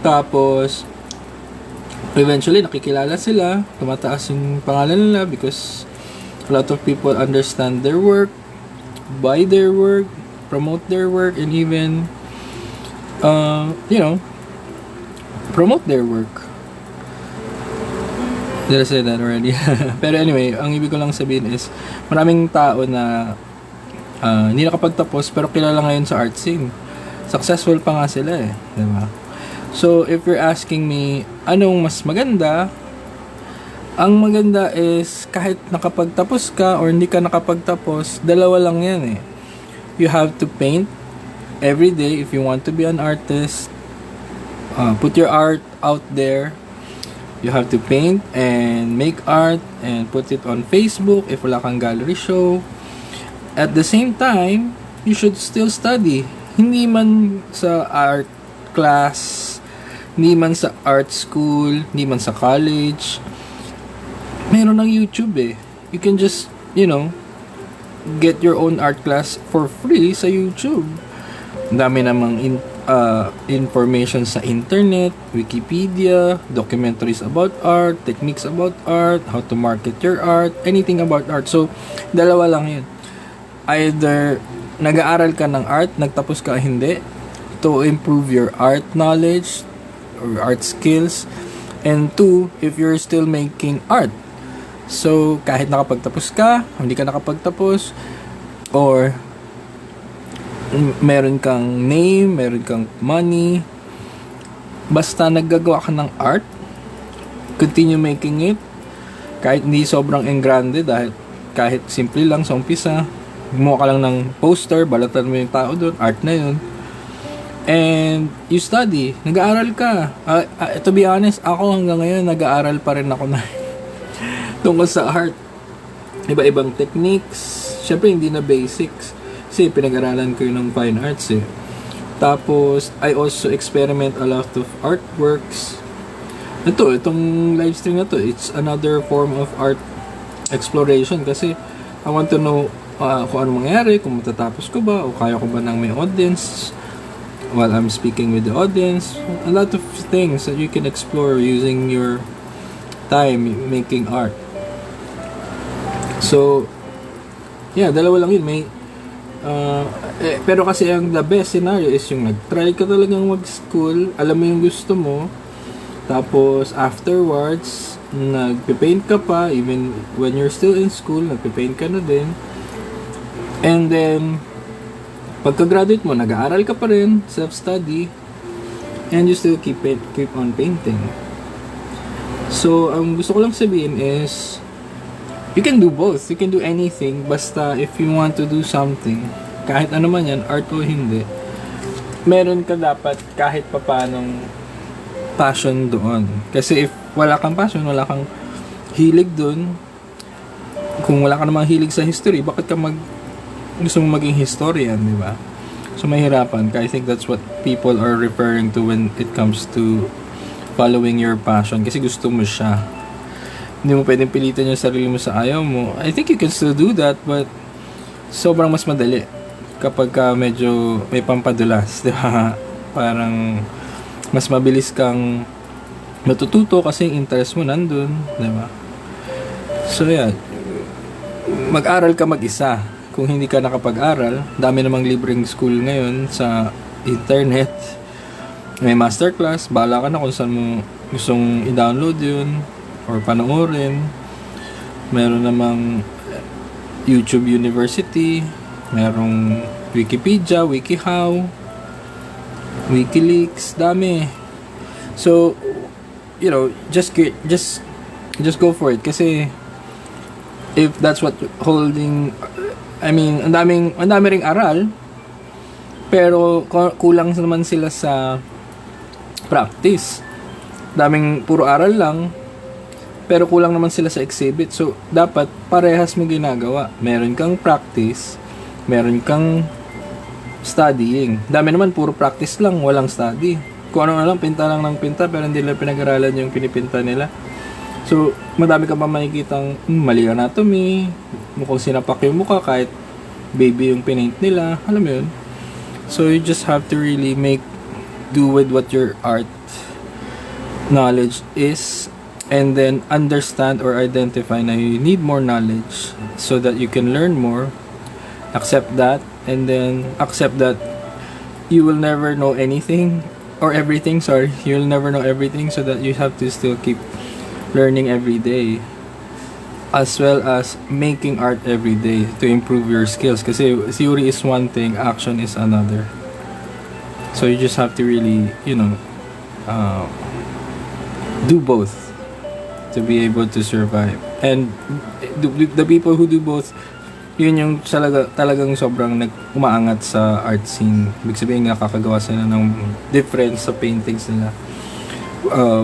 Tapos, eventually, nakikilala sila, tumataas yung pangalan nila because a lot of people understand their work, buy their work, promote their work, and even, promote their work. Did I say that already? Pero anyway, ang ibig ko lang sabihin is, maraming tao na hindi nakapagtapos pero kilala ngayon sa art scene. Successful pa nga sila eh, diba? So, if you're asking me, anong mas maganda? Ang maganda is, kahit nakapagtapos ka or hindi ka nakapagtapos, dalawa lang yan eh. You have to paint every day if you want to be an artist. Put your art out there. You have to paint and make art and put it on Facebook if wala kang gallery show. At the same time, you should still study. Hindi man sa art class, hindi man sa art school, hindi man sa college. Meron ng YouTube eh. You can just, get your own art class for free sa YouTube. Ang dami namang information sa internet, Wikipedia, documentaries about art, techniques about art, how to market your art, anything about art. So, dalawa lang yun. Either nag-aaral ka ng art, nagtapos ka hindi, to improve your art knowledge or art skills. And 2, if you're still making art. So, kahit nakapagtapos ka, hindi ka nakapagtapos, or meron kang name, meron kang money, basta naggagawa ka ng art, continue making it, kahit hindi sobrang engrande, dahil kahit simple lang sa umpisa, gumawa ka lang ng poster, balatan mo yung tao doon, art na yun. And you study, nag-aaral ka. To be honest, ako hanggang ngayon nag-aaral pa rin ako na tungkol sa art. Iba-ibang techniques. Syempre hindi na basics kasi pinag-aralan ko yun ng fine arts eh. Tapos I also experiment a lot of artworks. Itong live stream na to, it's another form of art exploration kasi I want to know kung ano mangyari, kung matatapos ko ba o kaya ko ba ng may audience while I'm speaking with the audience. A lot of things that you can explore using your time making art. So, yeah, dalawa lang yun. Pero kasi ang the best scenario is yung nag-try ka talagang mag-school, alam mo yung gusto mo, tapos afterwards, nagpe-paint ka pa, even when you're still in school, nagpe-paint ka na din. And then, pagka-graduate mo, nag-aaral ka pa rin, self-study, and you still keep on painting. So, ang gusto ko lang sabihin is, you can do both. You can do anything, basta if you want to do something, kahit ano man yan, art o hindi, meron ka dapat kahit papanong passion doon. Kasi if wala kang passion, wala kang hilig doon, kung wala ka namang hilig sa history, bakit ka gusto mo maging historian, di ba? So, mahirapan. I think that's what people are referring to when it comes to following your passion. Kasi gusto mo siya. Hindi mo pwedeng pilitin yung sarili mo sa ayaw mo. I think you can still do that, but sobrang mas madali kapag medyo may pampadulas, di ba? Parang mas mabilis kang matututo kasi interest mo nandun, di ba? So, yeah. Mag-aral ka mag-isa. Kung hindi ka nakapag-aral, dami namang libreng school ngayon sa internet. May masterclass, bahala ka na kung saan mo gustong i-download yun or panoorin. Meron namang YouTube University, merong Wikipedia, WikiHow, WikiLeaks, dami. So, you know, just go for it kasi if that's what holding, I mean, ang dami ring aral, pero kulang naman sila sa practice. Daming puro aral lang, pero kulang naman sila sa exhibit. So, dapat parehas mo ginagawa. Meron kang practice, meron kang studying. Dami naman puro practice lang, walang study. Kung ano lang, pinta lang ng pinta, pero hindi nila pinag-aralan yung pinipinta nila. So, madami ka pa makikitang mali anatomy, mukhang sinapak yung mukha kahit baby yung pinaint nila. Alam mo yun? So, you just have to really do with what your art knowledge is, and then understand or identify na you need more knowledge so that you can learn more. Accept that, and then accept that you will never know anything or everything, you'll never know everything, so that you have to still keep learning every day, as well as making art every day to improve your skills. Kasi theory is one thing, action is another. So you just have to really, do both to be able to survive. And the people who do both, yun yung talagang sobrang umaangat sa art scene. Ibig sabihin, nakakagawa sila ng difference sa paintings nila.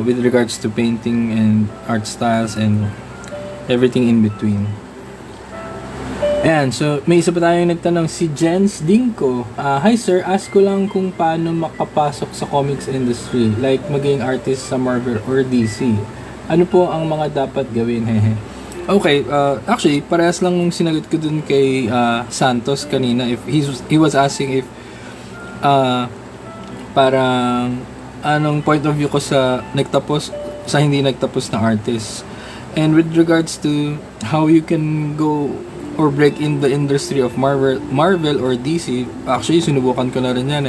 With regards to painting and art styles and everything in between. Ayan, so may isa pa tayong nagtanong, si Jens Dinko. Hi sir, ask ko lang kung paano makapasok sa comics industry, like maging artist sa Marvel or DC. Ano po ang mga dapat gawin? Okay, actually, parehas lang nung sinagot ko dun kay Santos kanina. If he was asking if parang anong point of view ko sa hindi nagtapos na artist. And with regards to how you can go or break in the industry of Marvel or DC, actually sinubukan ko na rin yan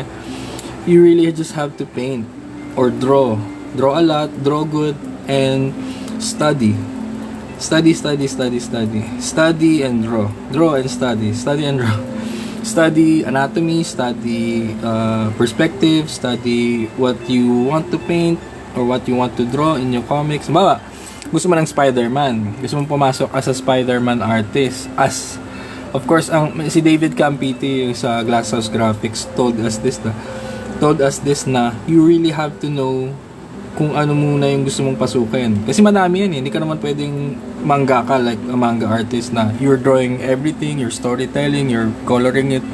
you really just have to paint or draw a lot, draw good, and study and draw and study and draw. Study anatomy, study perspective, study what you want to paint or what you want to draw in your comics. Bawa, gusto mo ng Spider-Man, gusto mong pumasok as a Spider-Man artist, as of course si David Campiti yung sa Glasshouse Graphics told us this na you really have to know kung ano muna yung gusto mong pasukin. Kasi madami yan eh. Hindi ka naman pwedeng mangaka like a manga artist na you're drawing everything, you're storytelling, you're coloring it,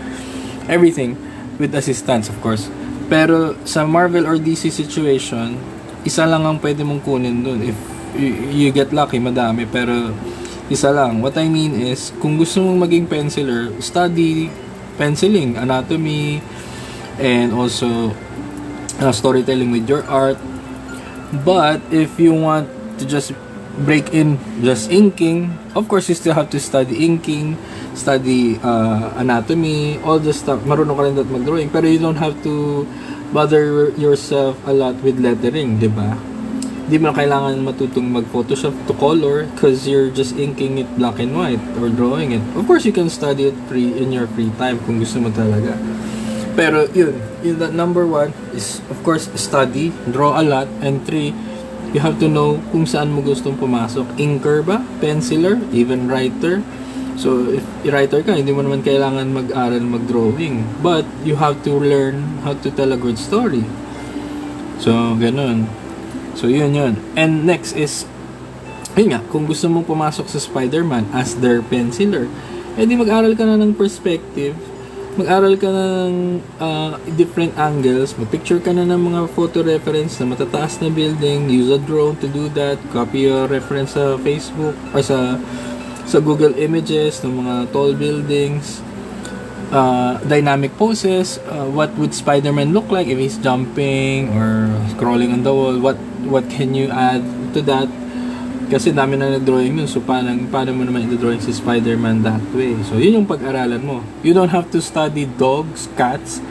everything with assistance of course. Pero sa Marvel or DC situation, isa lang ang pwede mong kunin dun. If you get lucky, madami. Pero isa lang. What I mean is, kung gusto mong maging penciler, study penciling, anatomy, and also storytelling with your art. But if you want to just break in just inking, of course you still have to study inking, study anatomy, all the stuff. Marunong ka rin mag-drawing, pero you don't have to bother yourself a lot with lettering, di ba? Di mo na kailangan matutong mag-Photoshop to color because you're just inking it black and white or drawing it. Of course you can study it in your free time kung gusto mo talaga. Pero yun that number one is of course study, draw a lot, and 3, you have to know kung saan mo gustong pumasok. Inker ba? Penciler? Even writer? So if writer ka, hindi mo naman kailangan mag-aral mag-drawing, but you have to learn how to tell a good story. So ganun. So yun. And next is yun nga, kung gusto mong pumasok sa Spider-Man as their penciler, edi mag-aral ka na ng perspective, mag-aral ka ng different angles, mag-picture ka na ng mga photo reference na matataas na building, use a drone to do that, copy a reference sa Facebook or sa Google Images ng mga tall buildings, dynamic poses, what would Spider-Man look like if he's jumping or crawling on the wall, what can you add to that? Kasi dami na nag-drawing yun, so paano mo naman i-drawing si Spider-Man that way? So yun yung pag-aralan mo. You don't have to study dogs, cats,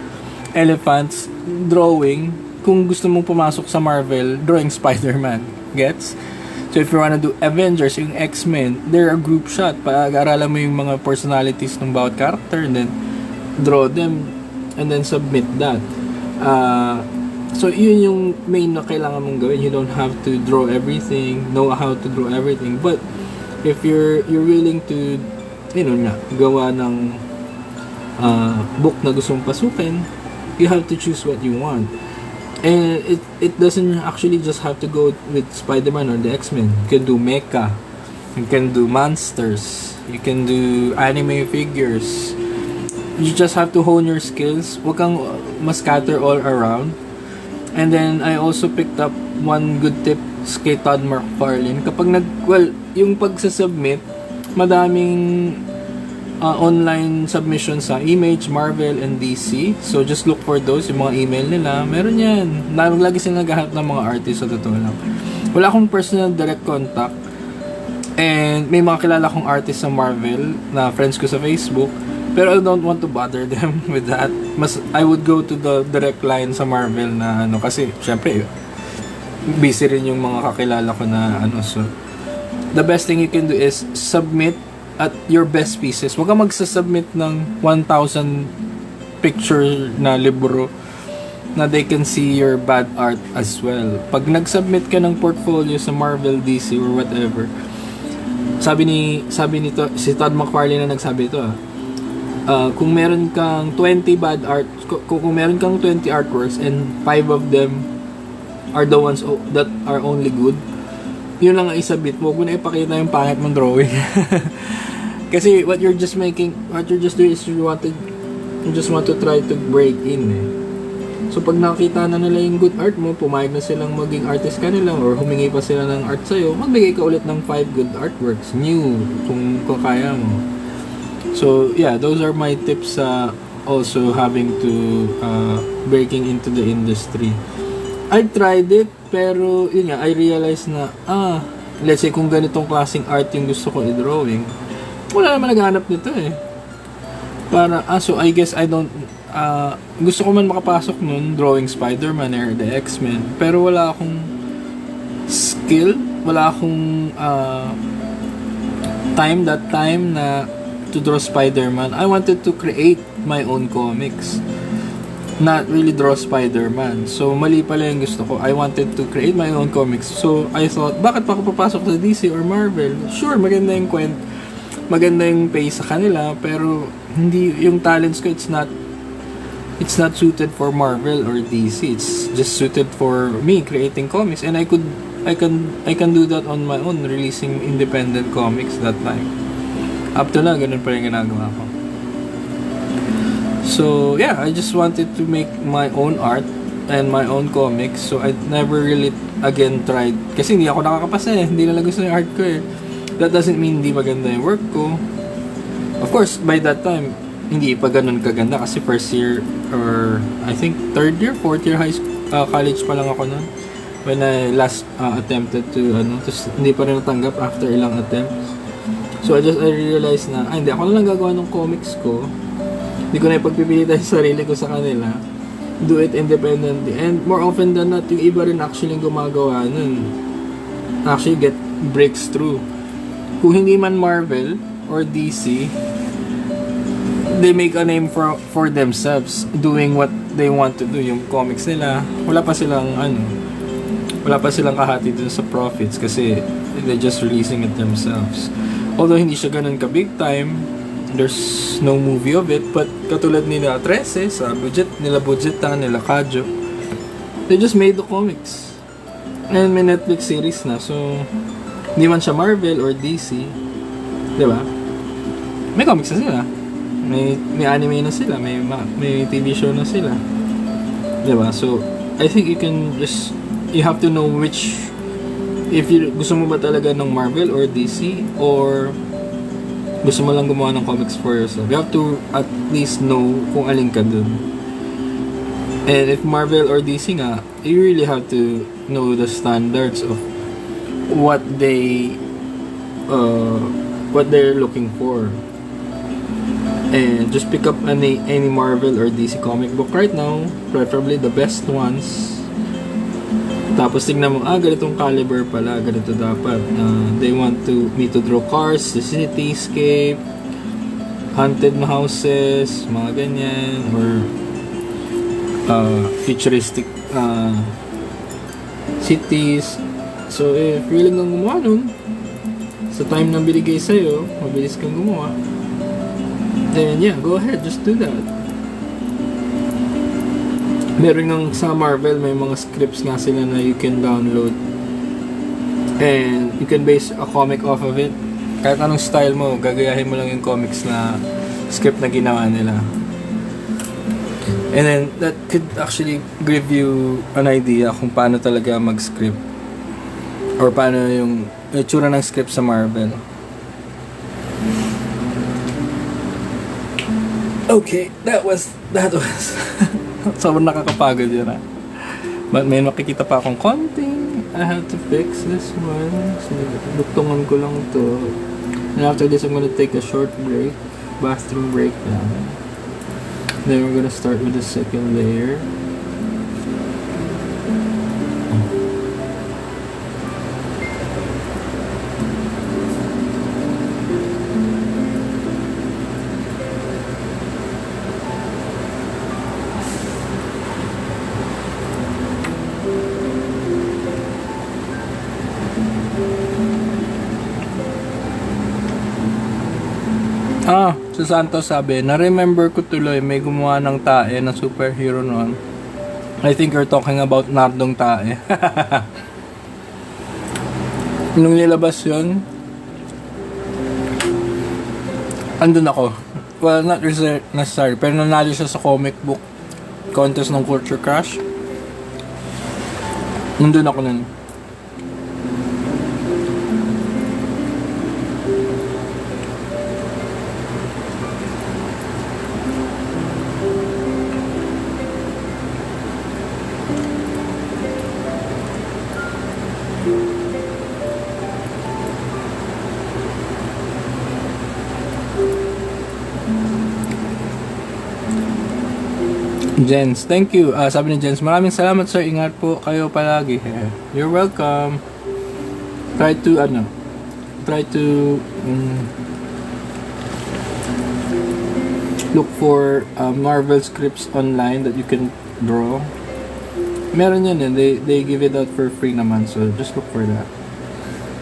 elephants, drawing kung gusto mong pumasok sa Marvel, drawing Spider-Man. Gets? So if you wanna do Avengers, yung X-Men, they're a group shot. Pag-aralan mo yung mga personalities ng bawat character and then draw them and then submit that. So yun yung main na kailangan mong gawin. You don't have to draw everything, know how to draw everything. But if you're willing to, gawa ng book na gusto mong pasukin, you have to choose what you want. And it doesn't actually just have to go with Spider-Man or the X-Men. You can do mecha, you can do monsters, you can do anime figures. You just have to hone your skills. Huwag kang mas-scatter all around. And then, I also picked up one good tip kay Todd McFarlane. Kapag yung pagsasubmit, madaming online submissions sa Image, Marvel, and DC. So, just look for those, yung mga email nila. Meron yan. Lagi sila naghahanap ng mga artists sa totoo lang. Wala akong personal direct contact. And may mga kilala kong artist sa Marvel na friends ko sa Facebook. Pero I don't want to bother them with that. I would go to the direct line sa Marvel na kasi syempre busy rin yung mga kakilala ko na so the best thing you can do is submit at your best pieces. Huwag kang magsasubmit ng 1,000 picture na libro na they can see your bad art as well. Pag nag-submit ka ng portfolio sa Marvel, DC or whatever, sabi nito si Todd McFarlane na nagsabi ito kung meron kang 20 bad art, kung meron kang 20 artworks and 5 of them are the ones that are only good, yun lang ang isabit mo. Huwag mo na ipakita yung pangit mong drawing. Kasi what you're just doing is you just want to try to break in So pag nakita na nila yung good art mo, pumayag na silang maging artist ka nila or humingi pa sila ng art sa'yo, magbigay ka ulit ng 5 good artworks, new, kung kaya mo. So yeah, those are my tips also having to breaking into the industry. I tried it, pero yun nga, I realized na let's say kung ganitong klaseng art yung gusto ko i-drawing, wala naman naghanap nito So I guess I don't gusto ko man makapasok nun, drawing Spider-Man or the X-Men, pero wala akong skill, wala akong time na to draw Spider-Man. I wanted to create my own comics, not really draw Spider-Man. So mali pala yung gusto ko. I wanted to create my own comics. So I thought, bakit pa ako papasok sa DC or Marvel? Sure, maganda yung maganda yung pay sa kanila, pero hindi yung talents ko, it's not suited for Marvel or DC. It's just suited for me creating comics, and I can do that on my own, releasing independent comics that time. Up to na, ganun pa yung ginagawa ko. So yeah, I just wanted to make my own art and my own comics. So I never really again tried, kasi hindi ako nakakapasa hindi nila gusto yung art ko That doesn't mean hindi maganda yung work ko. Of course, by that time, hindi pa ganun kaganda kasi first year or I think third year, fourth year college pa lang ako nun when I last attempted to tapos hindi pa rin natanggap after ilang attempts. So I realized na hindi ako na lang gagawa ng comics ko. Hindi ko na ipagpipilitan yung sarili ko sa kanila. Do it independently. And more often than not, yung iba rin actually gumagawa nun. Actually get breaks through. Kung hindi man Marvel or DC, they make a name for themselves doing what they want to do. Yung comics nila, wala pa silang kahati dun sa profits kasi they're just releasing it themselves. Although hindi siya ganun ka big time, there's no movie of it, but katulad nila 13 sa budgetan nila Kajo, they just made the comics and may Netflix series na, so hindi man siya Marvel or DC, diba? May comics na sila, may anime na sila, may TV show na sila, diba? So I think you have to know which, if gusto mo ba talaga ng Marvel or DC, or gusto mo lang gumawa ng comics for yourself. You have to at least know kung alin ka dun. And if Marvel or DC nga, you really have to know the standards of what they're looking for. And just pick up any Marvel or DC comic book right now, preferably the best ones. Tapos tignan mo, ganitong caliber pala, ganito dapat. They want me to draw cars, the cityscape, haunted houses, mga ganyan, or futuristic cities. So if willing kang gumawa nun, sa time na binigay sa'yo, mabilis kang gumawa, then yeah, go ahead, just do that. Meron ng sa Marvel, may mga scripts nga sila na you can download and you can base a comic off of it. Kahit anong style mo, gagayahin mo lang yung comics na script na ginawa nila. And then that could actually give you an idea kung paano talaga mag-script or paano yung itsura ng script sa Marvel. Okay, that was sobrang nakakapagod yun but may makikita pa akong konting I have to fix this one, so dugtungan ko lang to, and after this I'm gonna take a short break, bathroom break lang, then we're gonna start with the second layer. Si Santos sabi, na-remember ko tuloy, may gumawa ng tae na superhero noon. I think you're talking about Nardong tae. Nung nilabas yun, andun ako. Well, not necessary, pero nanalo siya sa comic book contest ng Culture Crush. Nandun ako nun. Jens, thank you. Sabi ni Jens, maraming salamat sir. Ingat po kayo palagi. You're welcome. Try to look for Marvel scripts online that you can draw. Meron yan eh. They give it out for free naman. So just look for that.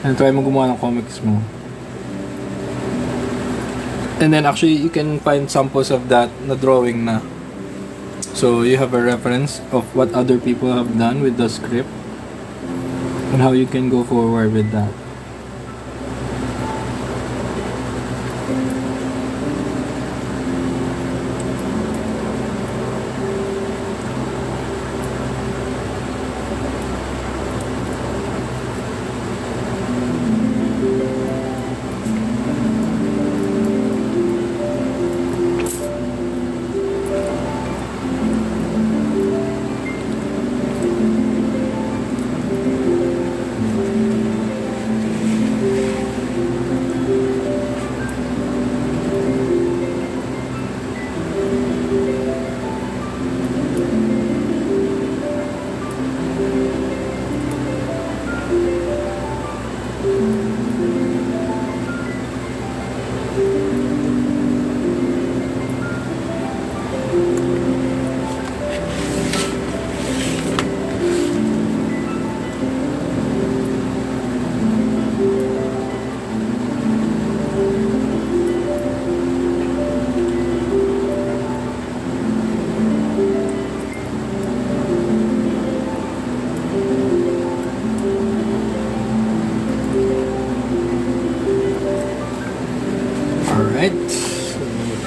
And try mo gumawa ng comics mo. And then actually you can find samples of that na drawing na. So you have a reference of what other people have done with the script and how you can go forward with that.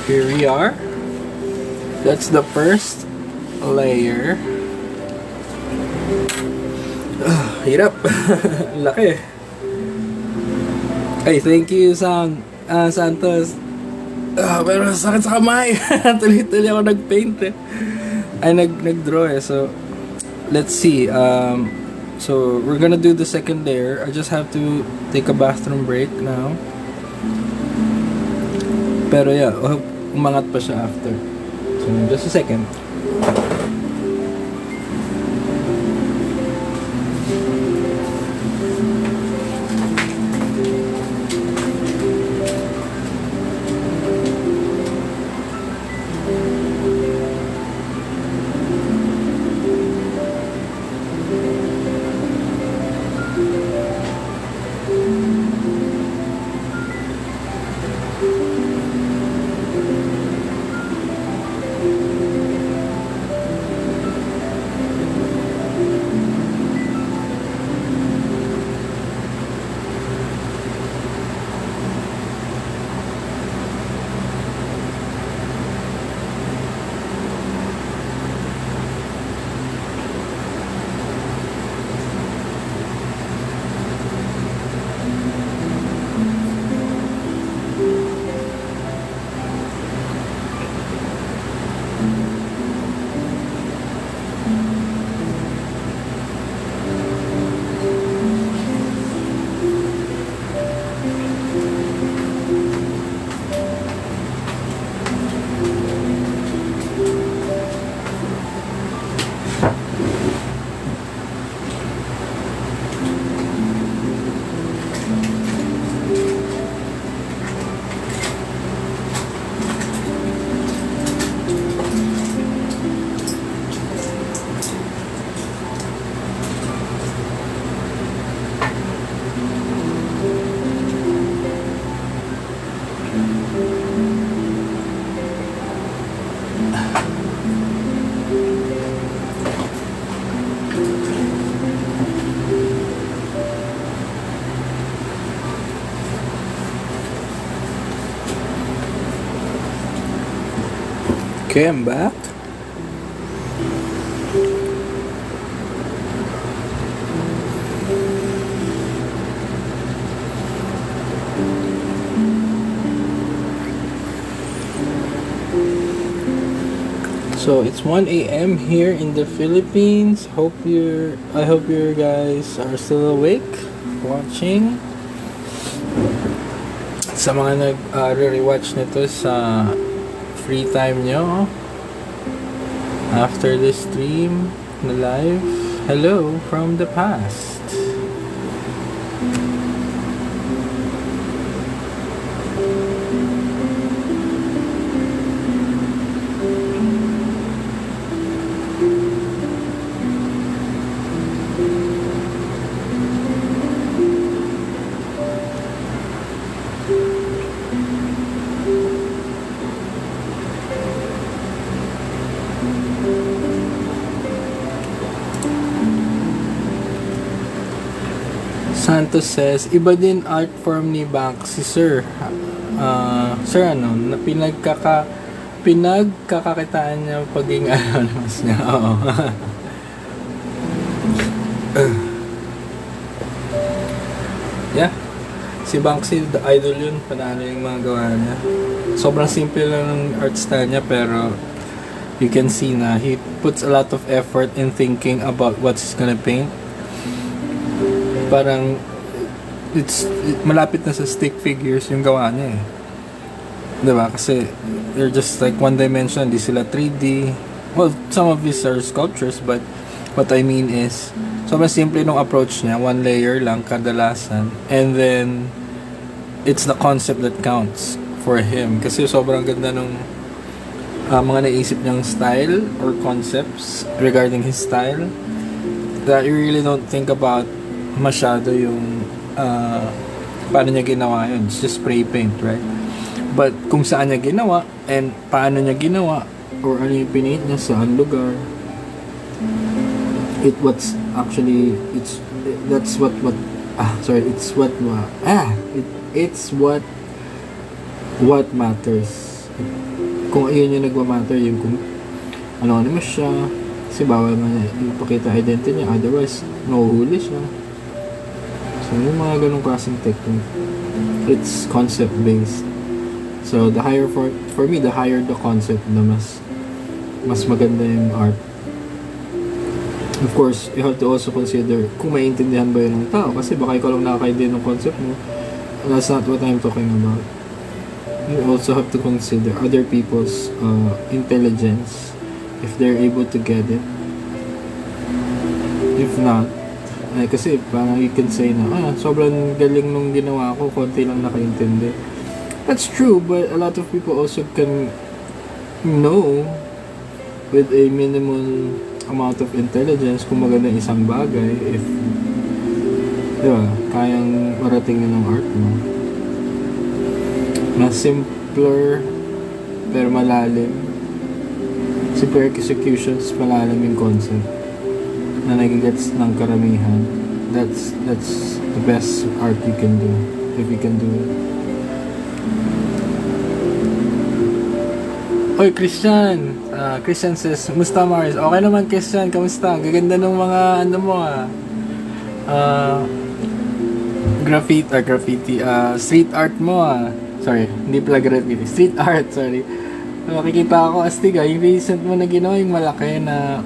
Here we are. That's the first layer. Hirap. Laki. Ay, thank you Santos. Pero sakit sa kamay. Tuloy-tuloy ako nag-paint eh. Ay, nag-draw eh. So, let's see. So, we're gonna do the second layer. I just have to take a bathroom break now. Pero yeah, umangat pa siya after. So, just a second. Okay, I'm back. So it's 1 a.m. here in the Philippines. I hope you guys are still awake watching. Sa mga re-rewatch nito sa free time nyo, After the stream, the live, hello from the past. Santos says, iba din art form ni Banksy, sir. Sir, na pinagkakakitaan niya paging anonymous niya. Oo. Yeah. Si Banksy, the idol yun. Panalo yung mga gawa niya. Sobrang simple lang ng art style niya, pero you can see na he puts a lot of effort in thinking about what he's gonna paint. Parang malapit na sa stick figures yung gawa niya eh. Diba? Kasi they're just like one dimension, di sila 3D. Well, some of these are sculptures, but what I mean is sobrang simple nung approach niya, one layer lang kadalasan, and then it's the concept that counts for him. Kasi sobrang ganda nung mga naisip niyang style or concepts regarding his style that you really don't think about masyado yung paano niya ginawa yun. It's just spray paint, right? But kung saan niya ginawa and paano niya ginawa or ano yung pinaint niya, saan lugar, it's what matters. Kung ayun yung nagmamatter, yung kung anonymous siya, kasi bawal nga niya ipakita identity niya, otherwise mahuhuli siya. So yung mga ganong klaseng technique, it's concept based. So the higher for me, the higher the concept, na mas maganda yung art. Of course, you have to also consider kung maintindihan ba yun ng tao, kasi baka ikaw lang nakakaidea ng concept mo. That's not what I'm talking about. You also have to consider other people's intelligence, if they're able to get it. If not, kasi parang you can say na sobrang galing nung ginawa ko, konti lang nakaintindi. That's true, but a lot of people also can know with a minimal amount of intelligence kung maganda isang bagay, if diba, kayang marating yun ng art mo. Mas simpler pero malalim. Simple executions, malalim yung concept na nagigets ng karamihan. That's the best art you can do, if you can do it. Oy, Christian! Christian says, musta Marius? Okay naman, Christian, kamusta? Gaganda ng mga mo graffiti, street art mo sorry, hindi pala graffiti, street art, sorry. Makikita ako astig yung recent mo na ginawa, yung malaki na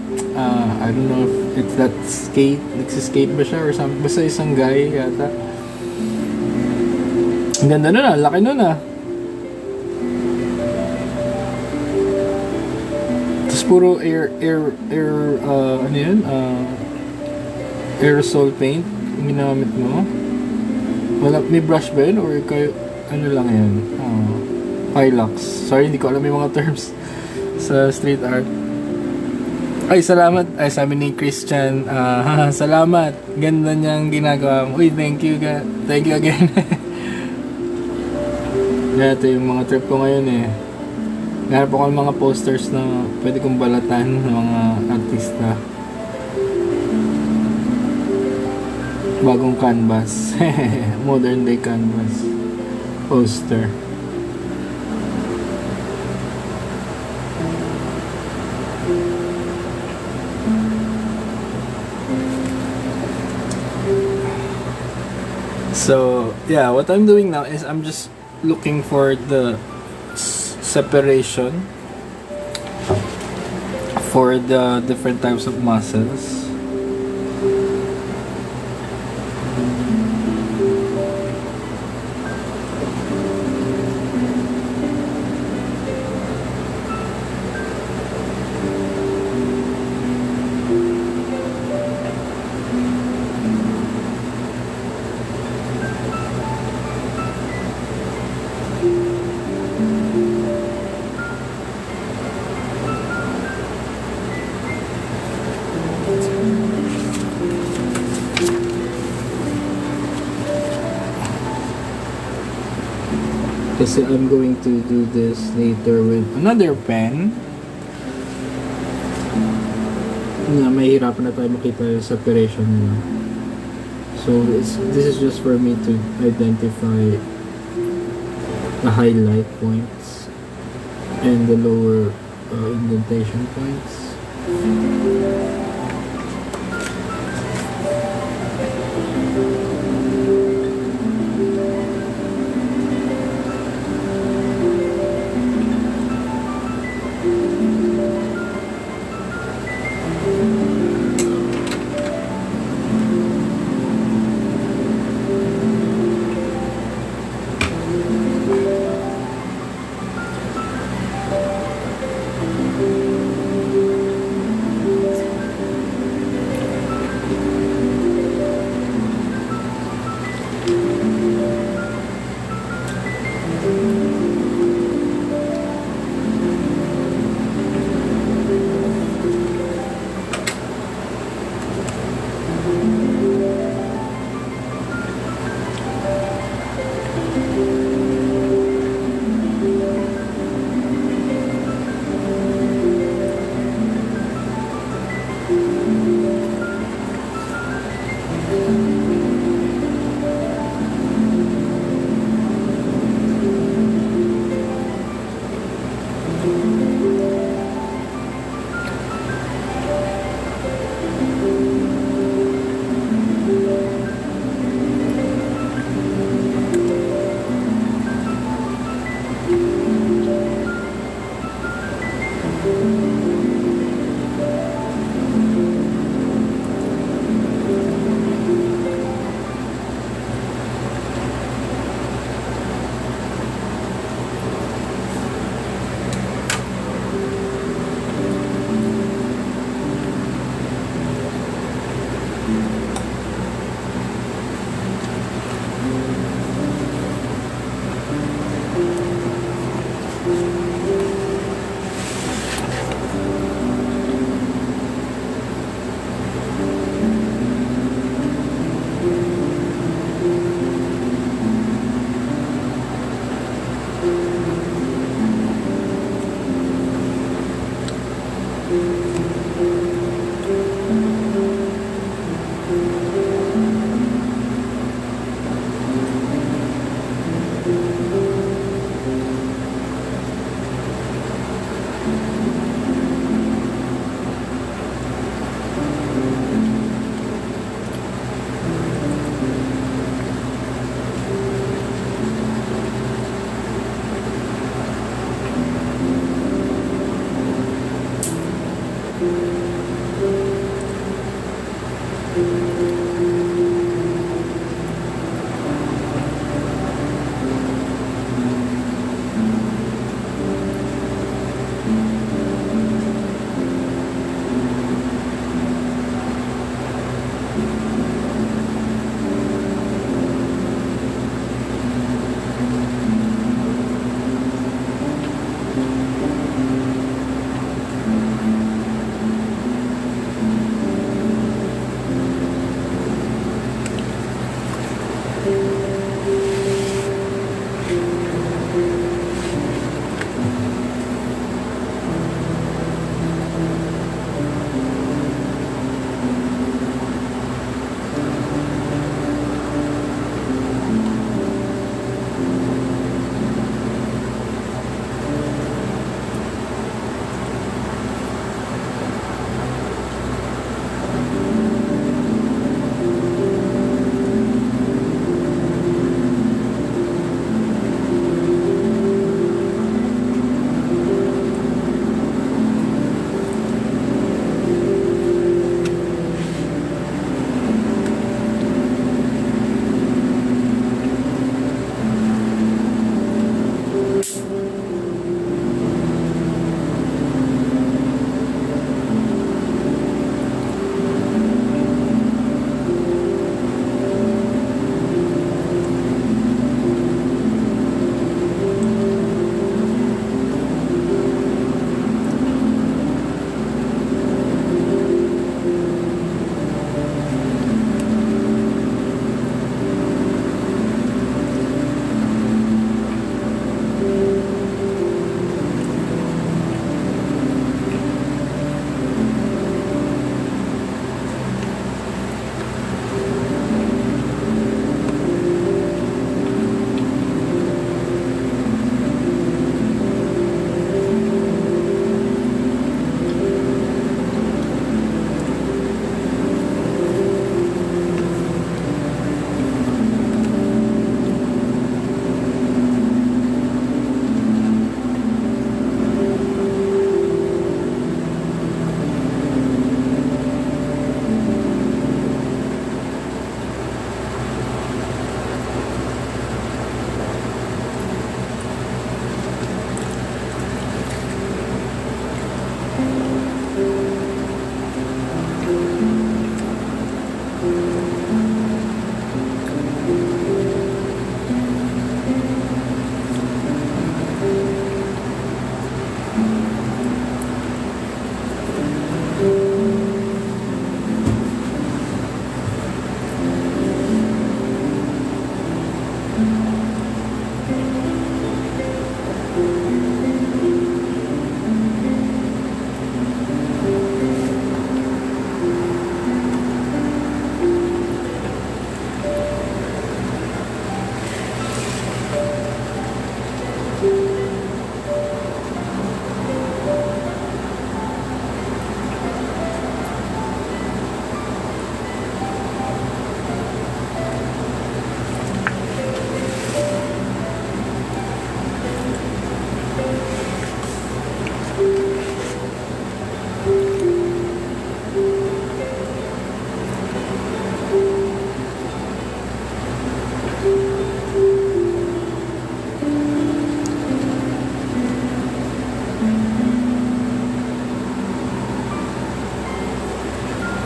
I don't know if it's that skate, nagsiskate ba siya or something, basta isang guy yata. Ang ganda nun laki nun tapos puro ano yun, aerosol paint yung ginamit mo. Wala, may brush ba yun or kayo, ano lang yan, Hilux. Sorry, hindi ko alam yung mga terms sa street art. Ay, salamat. Ay, sabi ni Christian, salamat. Ganda niyang ginagawa mo. Uy, thank you again. Ito yung mga trip ko ngayon Meron ako ng mga posters na pwede kong balatan ng mga artista. Bagong canvas. Modern day canvas. Poster. So, yeah, what I'm doing now is I'm just looking for the separation for the different types of muscles. Kasi I'm going to do this later with another pen na mahihirapan na tayo makita yung separation nila. So this is just for me to identify the highlight points and the lower indentation points.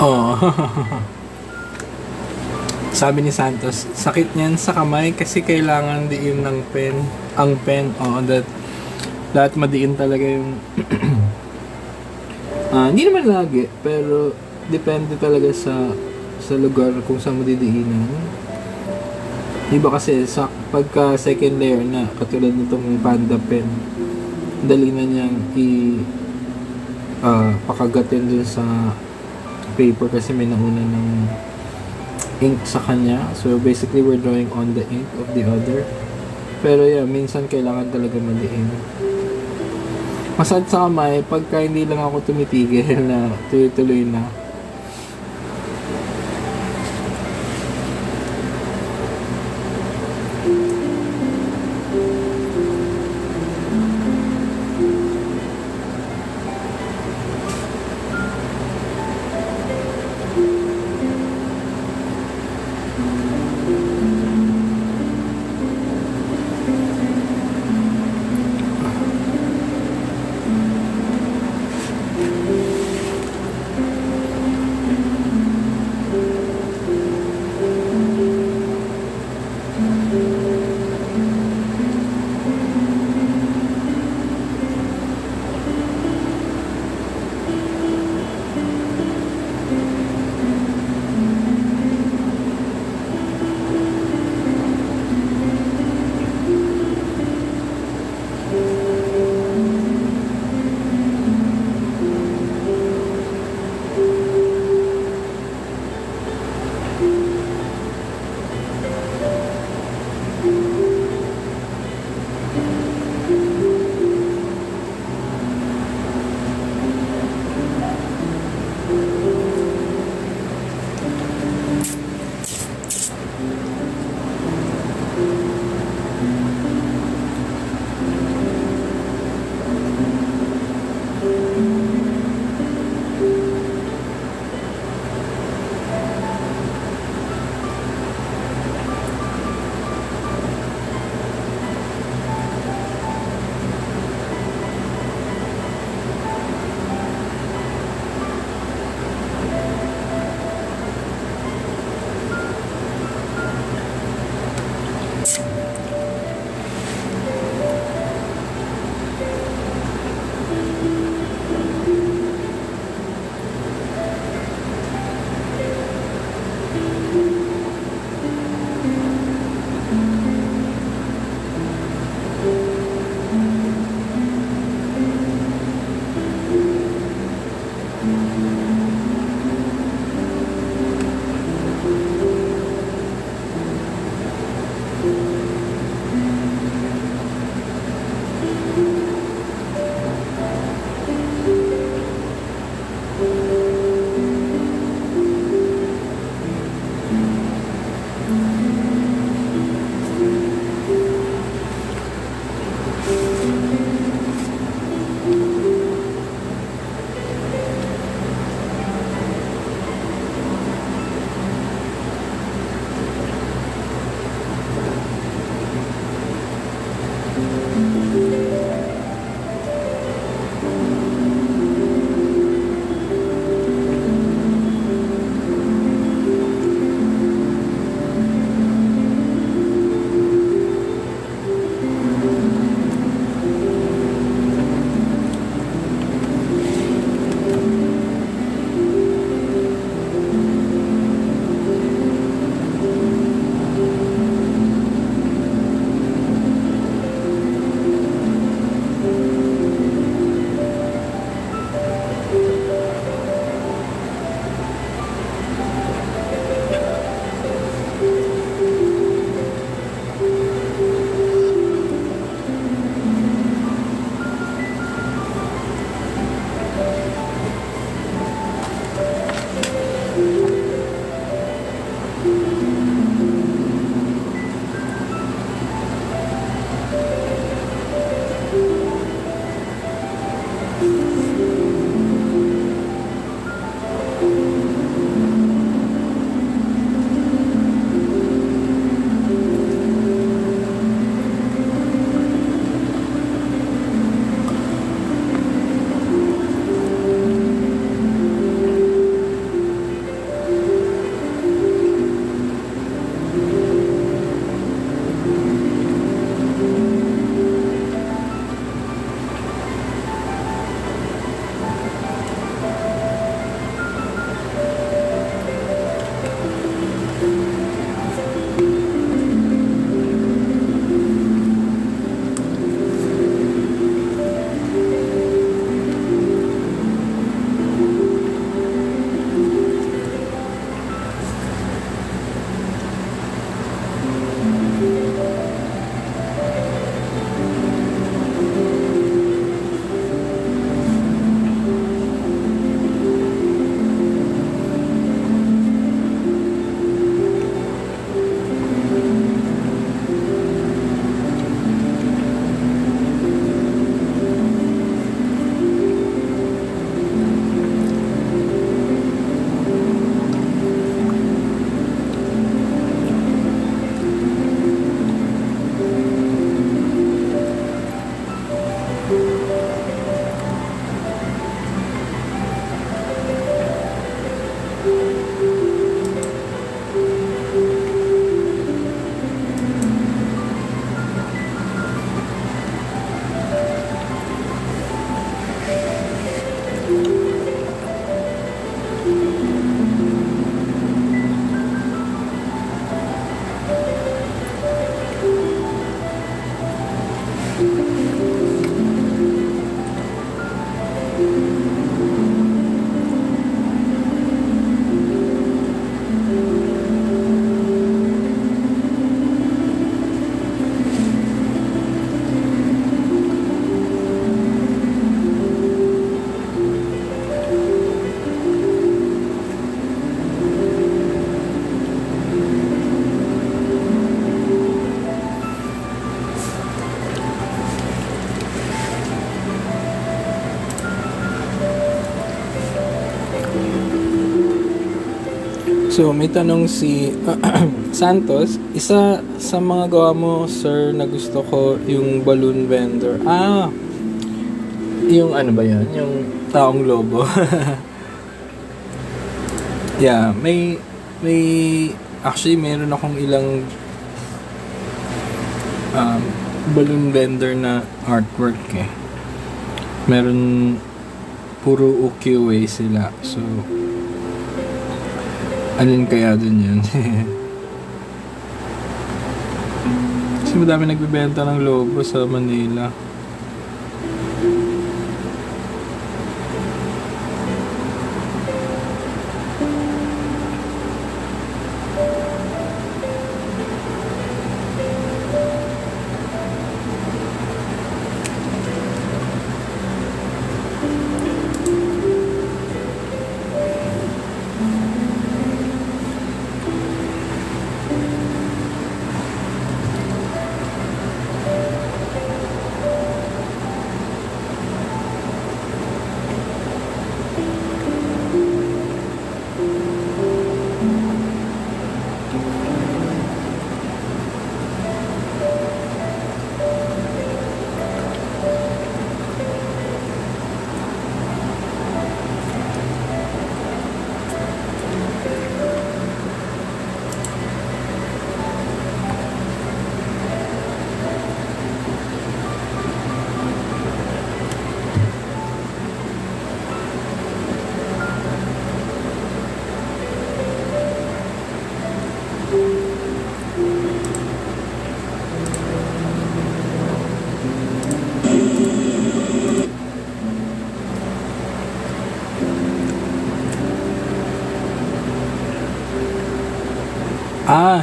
Oh. Sabi ni Santos, sakit niyan sa kamay kasi kailangan diin ng pen. Ang pen, lahat madiin talaga yung hindi naman lagi, pero depende talaga sa lugar kung saan mo didiinan. Diba kasi pagka second layer na, katulad nitong panda pen, dali na niyang pakagatin dun sa paper kasi may nauna ng ink sa kanya. So basically we're drawing on the ink of the other. Pero yeah, minsan kailangan talaga maliin. Masad sa kamay pagka hindi lang ako tumitigil na tuloy-tuloy na. So, may tanong si Santos, isa sa mga gawa mo, sir, na gusto ko, yung balloon vendor. Yung ano ba yan? Yung taong lobo. Yeah, may actually meron akong ilang balloon vendor na artwork eh. Meron puro ukiyo-e sila. So, alin kaya dun yun? Kasi madami nagbibenta ng lobo sa Manila.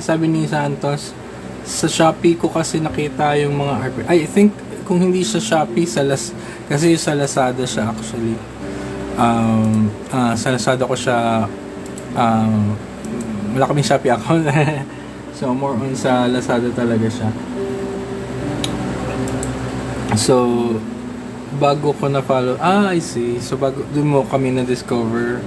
Sabi ni Santos, sa Shopee ko kasi nakita yung mga artwork. I think kung hindi sa Shopee, kasi sa Lazada siya actually. Sa Lazada ko siya, wala kaming Shopee account. So more on sa Lazada talaga siya. So bago ko na follow, I see. So dun mo kami na discover.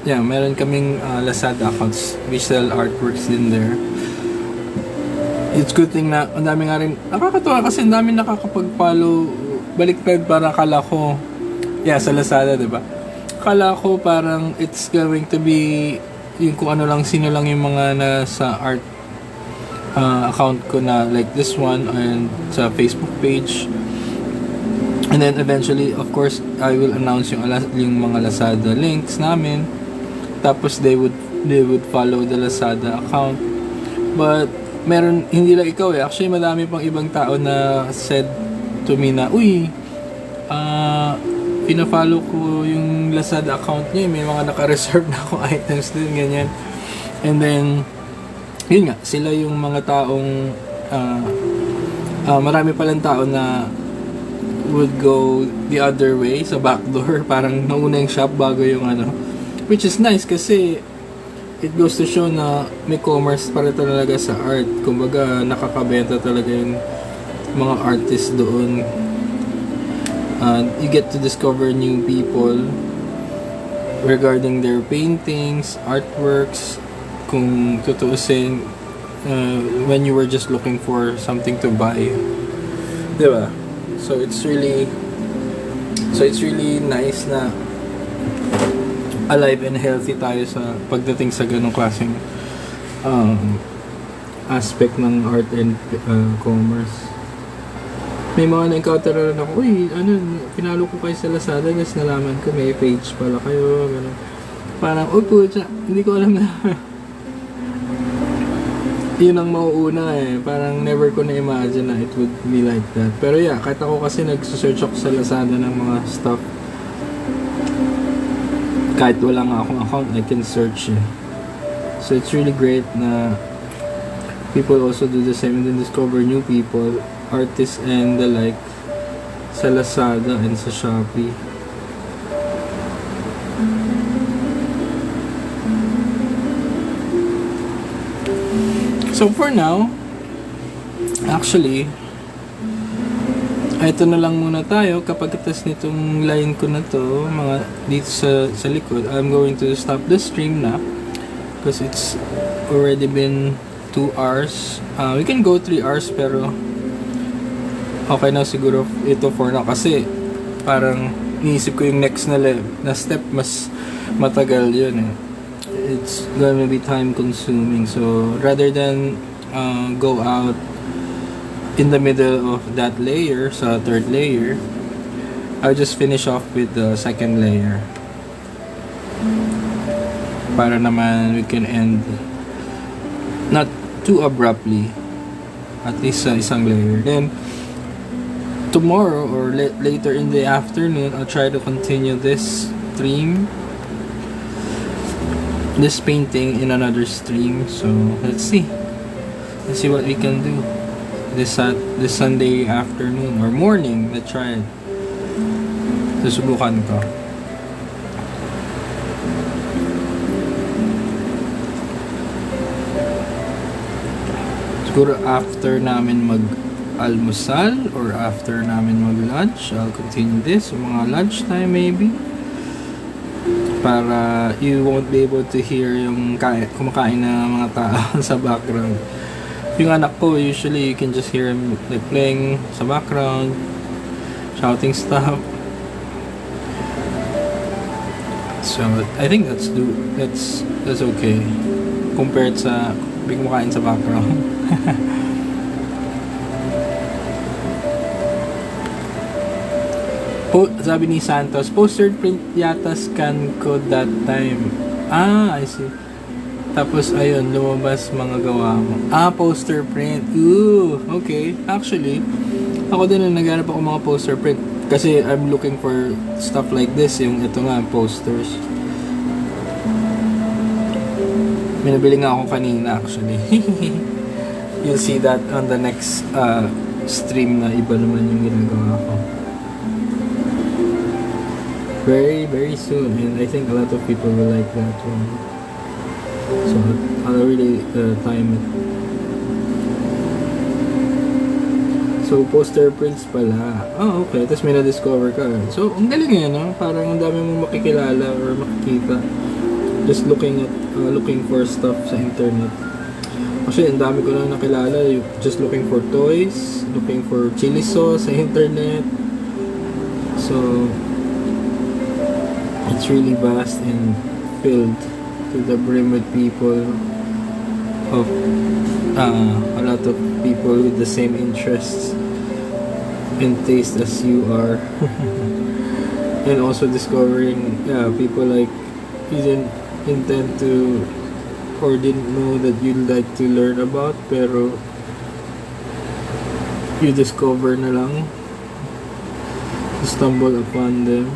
Yeah, meron kaming Lazada accounts. We sell artworks din there. It's good thing na ang dami nga rin, nakakatuwa kasi ang dami nakakapag-follow. Baliktad, para akala ko, sa Lazada, diba? Akala ko parang it's going to be yung kung ano lang, sino lang yung mga nasa art account ko na like this one and sa Facebook page. And then eventually, of course, I will announce yung mga Lazada links namin. Tapos they would follow the Lazada account. But meron, hindi lang ikaw eh. Actually, madami pang ibang tao na said to me na, pina-follow ko yung Lazada account niya. May mga naka-reserve na akong items din, ganyan. And then, yun nga, sila yung mga taong, marami palang tao na would go the other way, sa backdoor. Parang nauna yung shop bago yung which is nice kasi it goes to show na may commerce para talaga sa art. Kumbaga, nakakabenta talaga yung mga artists doon. You get to discover new people regarding their paintings, artworks, kung tutuusin, when you were just looking for something to buy. Diba? So it's really nice na alive and healthy tayo sa pagdating sa ganong klaseng aspect ng art and commerce. May mga na-encounter rin ako, pinalo ko kayo sa Lazada, tapos nalaman ko may page pala kayo, gano'n. Parang, putya, hindi ko alam na. yun ang mauuna eh. Parang never ko na-imagine na it would be like that. Pero yeah, kahit ako kasi nag-search ako sa Lazada ng mga stuff. Kahit wala nga akong account, I can search eh. So it's really great na people also do the same and then discover new people, artists and the like sa Lazada and sa Shopee. So for now, actually, ito na lang muna tayo. Kapag itas nitong line ko na to, mga dito sa likod, I'm going to stop the stream na because it's already been 2 hours. We can go 3 hours pero okay na siguro ito for now kasi parang iniisip ko yung next na step mas matagal yun eh. It's gonna be time consuming, so rather than go out in the middle of that layer sa third layer, I'll just finish off with the second layer para naman we can end not too abruptly, at least sa isang layer. Then tomorrow or later in the afternoon, I'll try to continue this stream, this painting in another stream. So let's see what we can do this Sunday afternoon or morning. Let's try it. Susubukan ko. Siguro after namin mag-almusal or after namin mag-lunch, I'll continue this. Mga lunchtime maybe. Para you won't be able to hear yung kumakain na mga tao sa background. Yung anak ko, usually you can just hear him like playing sa background, shouting stuff. So I think that's okay compared sa big kumakain sa background. Sabi ni Santos, poster print yata scan ko that time. I see. Tapos ayun, lumabas mga gawa mo. Poster print. Ooh, okay. Actually, ako din naghanap ako mga poster print kasi I'm looking for stuff like this. Yung ito nga, posters. May nabili nga ako kanina actually. You'll see that on the next stream na iba naman yung ginagawa ko. Very, very soon, and I think a lot of people will like that one. So I'll really time it. So poster prints pala. Okay. Tapos may na-discover ka. So ang galing yan, no? Parang ang dami mong makikilala or makikita. Just looking for stuff sa internet. Actually, ang dami ko na nakilala. Just looking for toys, looking for chili sauce sa internet. So it's really vast and filled to the brim with people of a lot of people with the same interests and taste as you are. And also discovering people like you didn't intend to or didn't know that you'd like to learn about pero you discover na lang, you stumble upon them.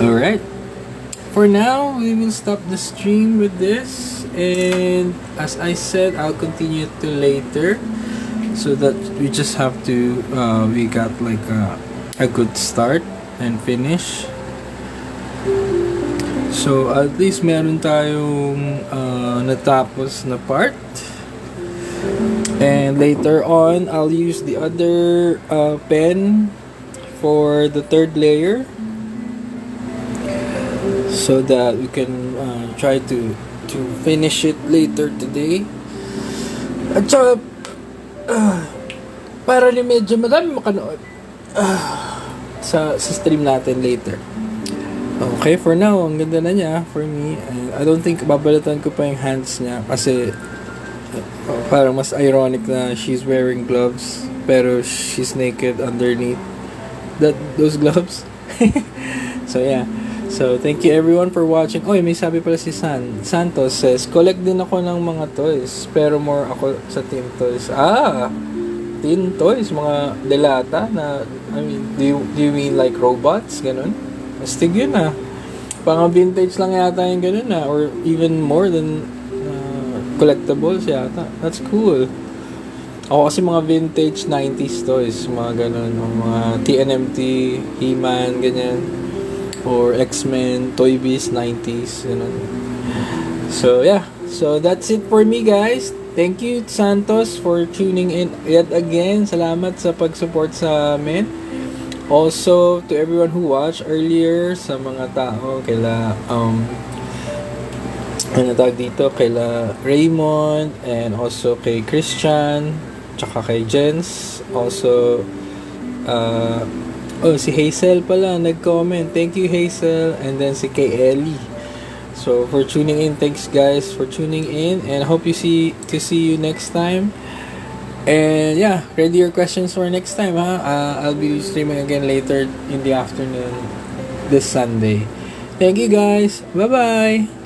Alright, for now we will stop the stream with this, and as I said, I'll continue to later so that we just have to we got like a good start and finish. So at least meron tayong natapos na part, and later on I'll use the other pen for the third layer so that we can try to finish it later today. At saka para ni medyo madami makanood sa stream natin later. Okay, for now, ang ganda na niya for me. I don't think babalatan ko pa yung hands niya kasi parang mas ironic na she's wearing gloves pero she's naked underneath those gloves. So yeah. So, thank you everyone for watching. Oy, may sabi pala si Santos says, collect din ako ng mga toys, pero more ako sa teen toys. Teen toys, mga delata na, I mean, do you mean like robots? Ganun? Astig yun Pang vintage lang yata yung ganun or even more than collectibles yata. That's cool. Ako kasi mga vintage 90s toys, mga ganun, mga TNMT, He-Man, ganyan, or X-Men, Toy Biz 90s, ganun. So yeah, so that's it for me, guys. Thank you Santos for tuning in yet again. Salamat sa pag-support sa amin. Also to everyone who watched earlier, sa mga tao kaila kaila Raymond, and also kay Christian, tsaka kay Jens, also si Hazel pala nag-comment. Thank you Hazel, and then si kay Ellie. So for tuning in, thanks guys for tuning in, and I hope to see you next time. And yeah, ready your questions for next time I'll be streaming again later in the afternoon this Sunday. Thank you guys. Bye bye.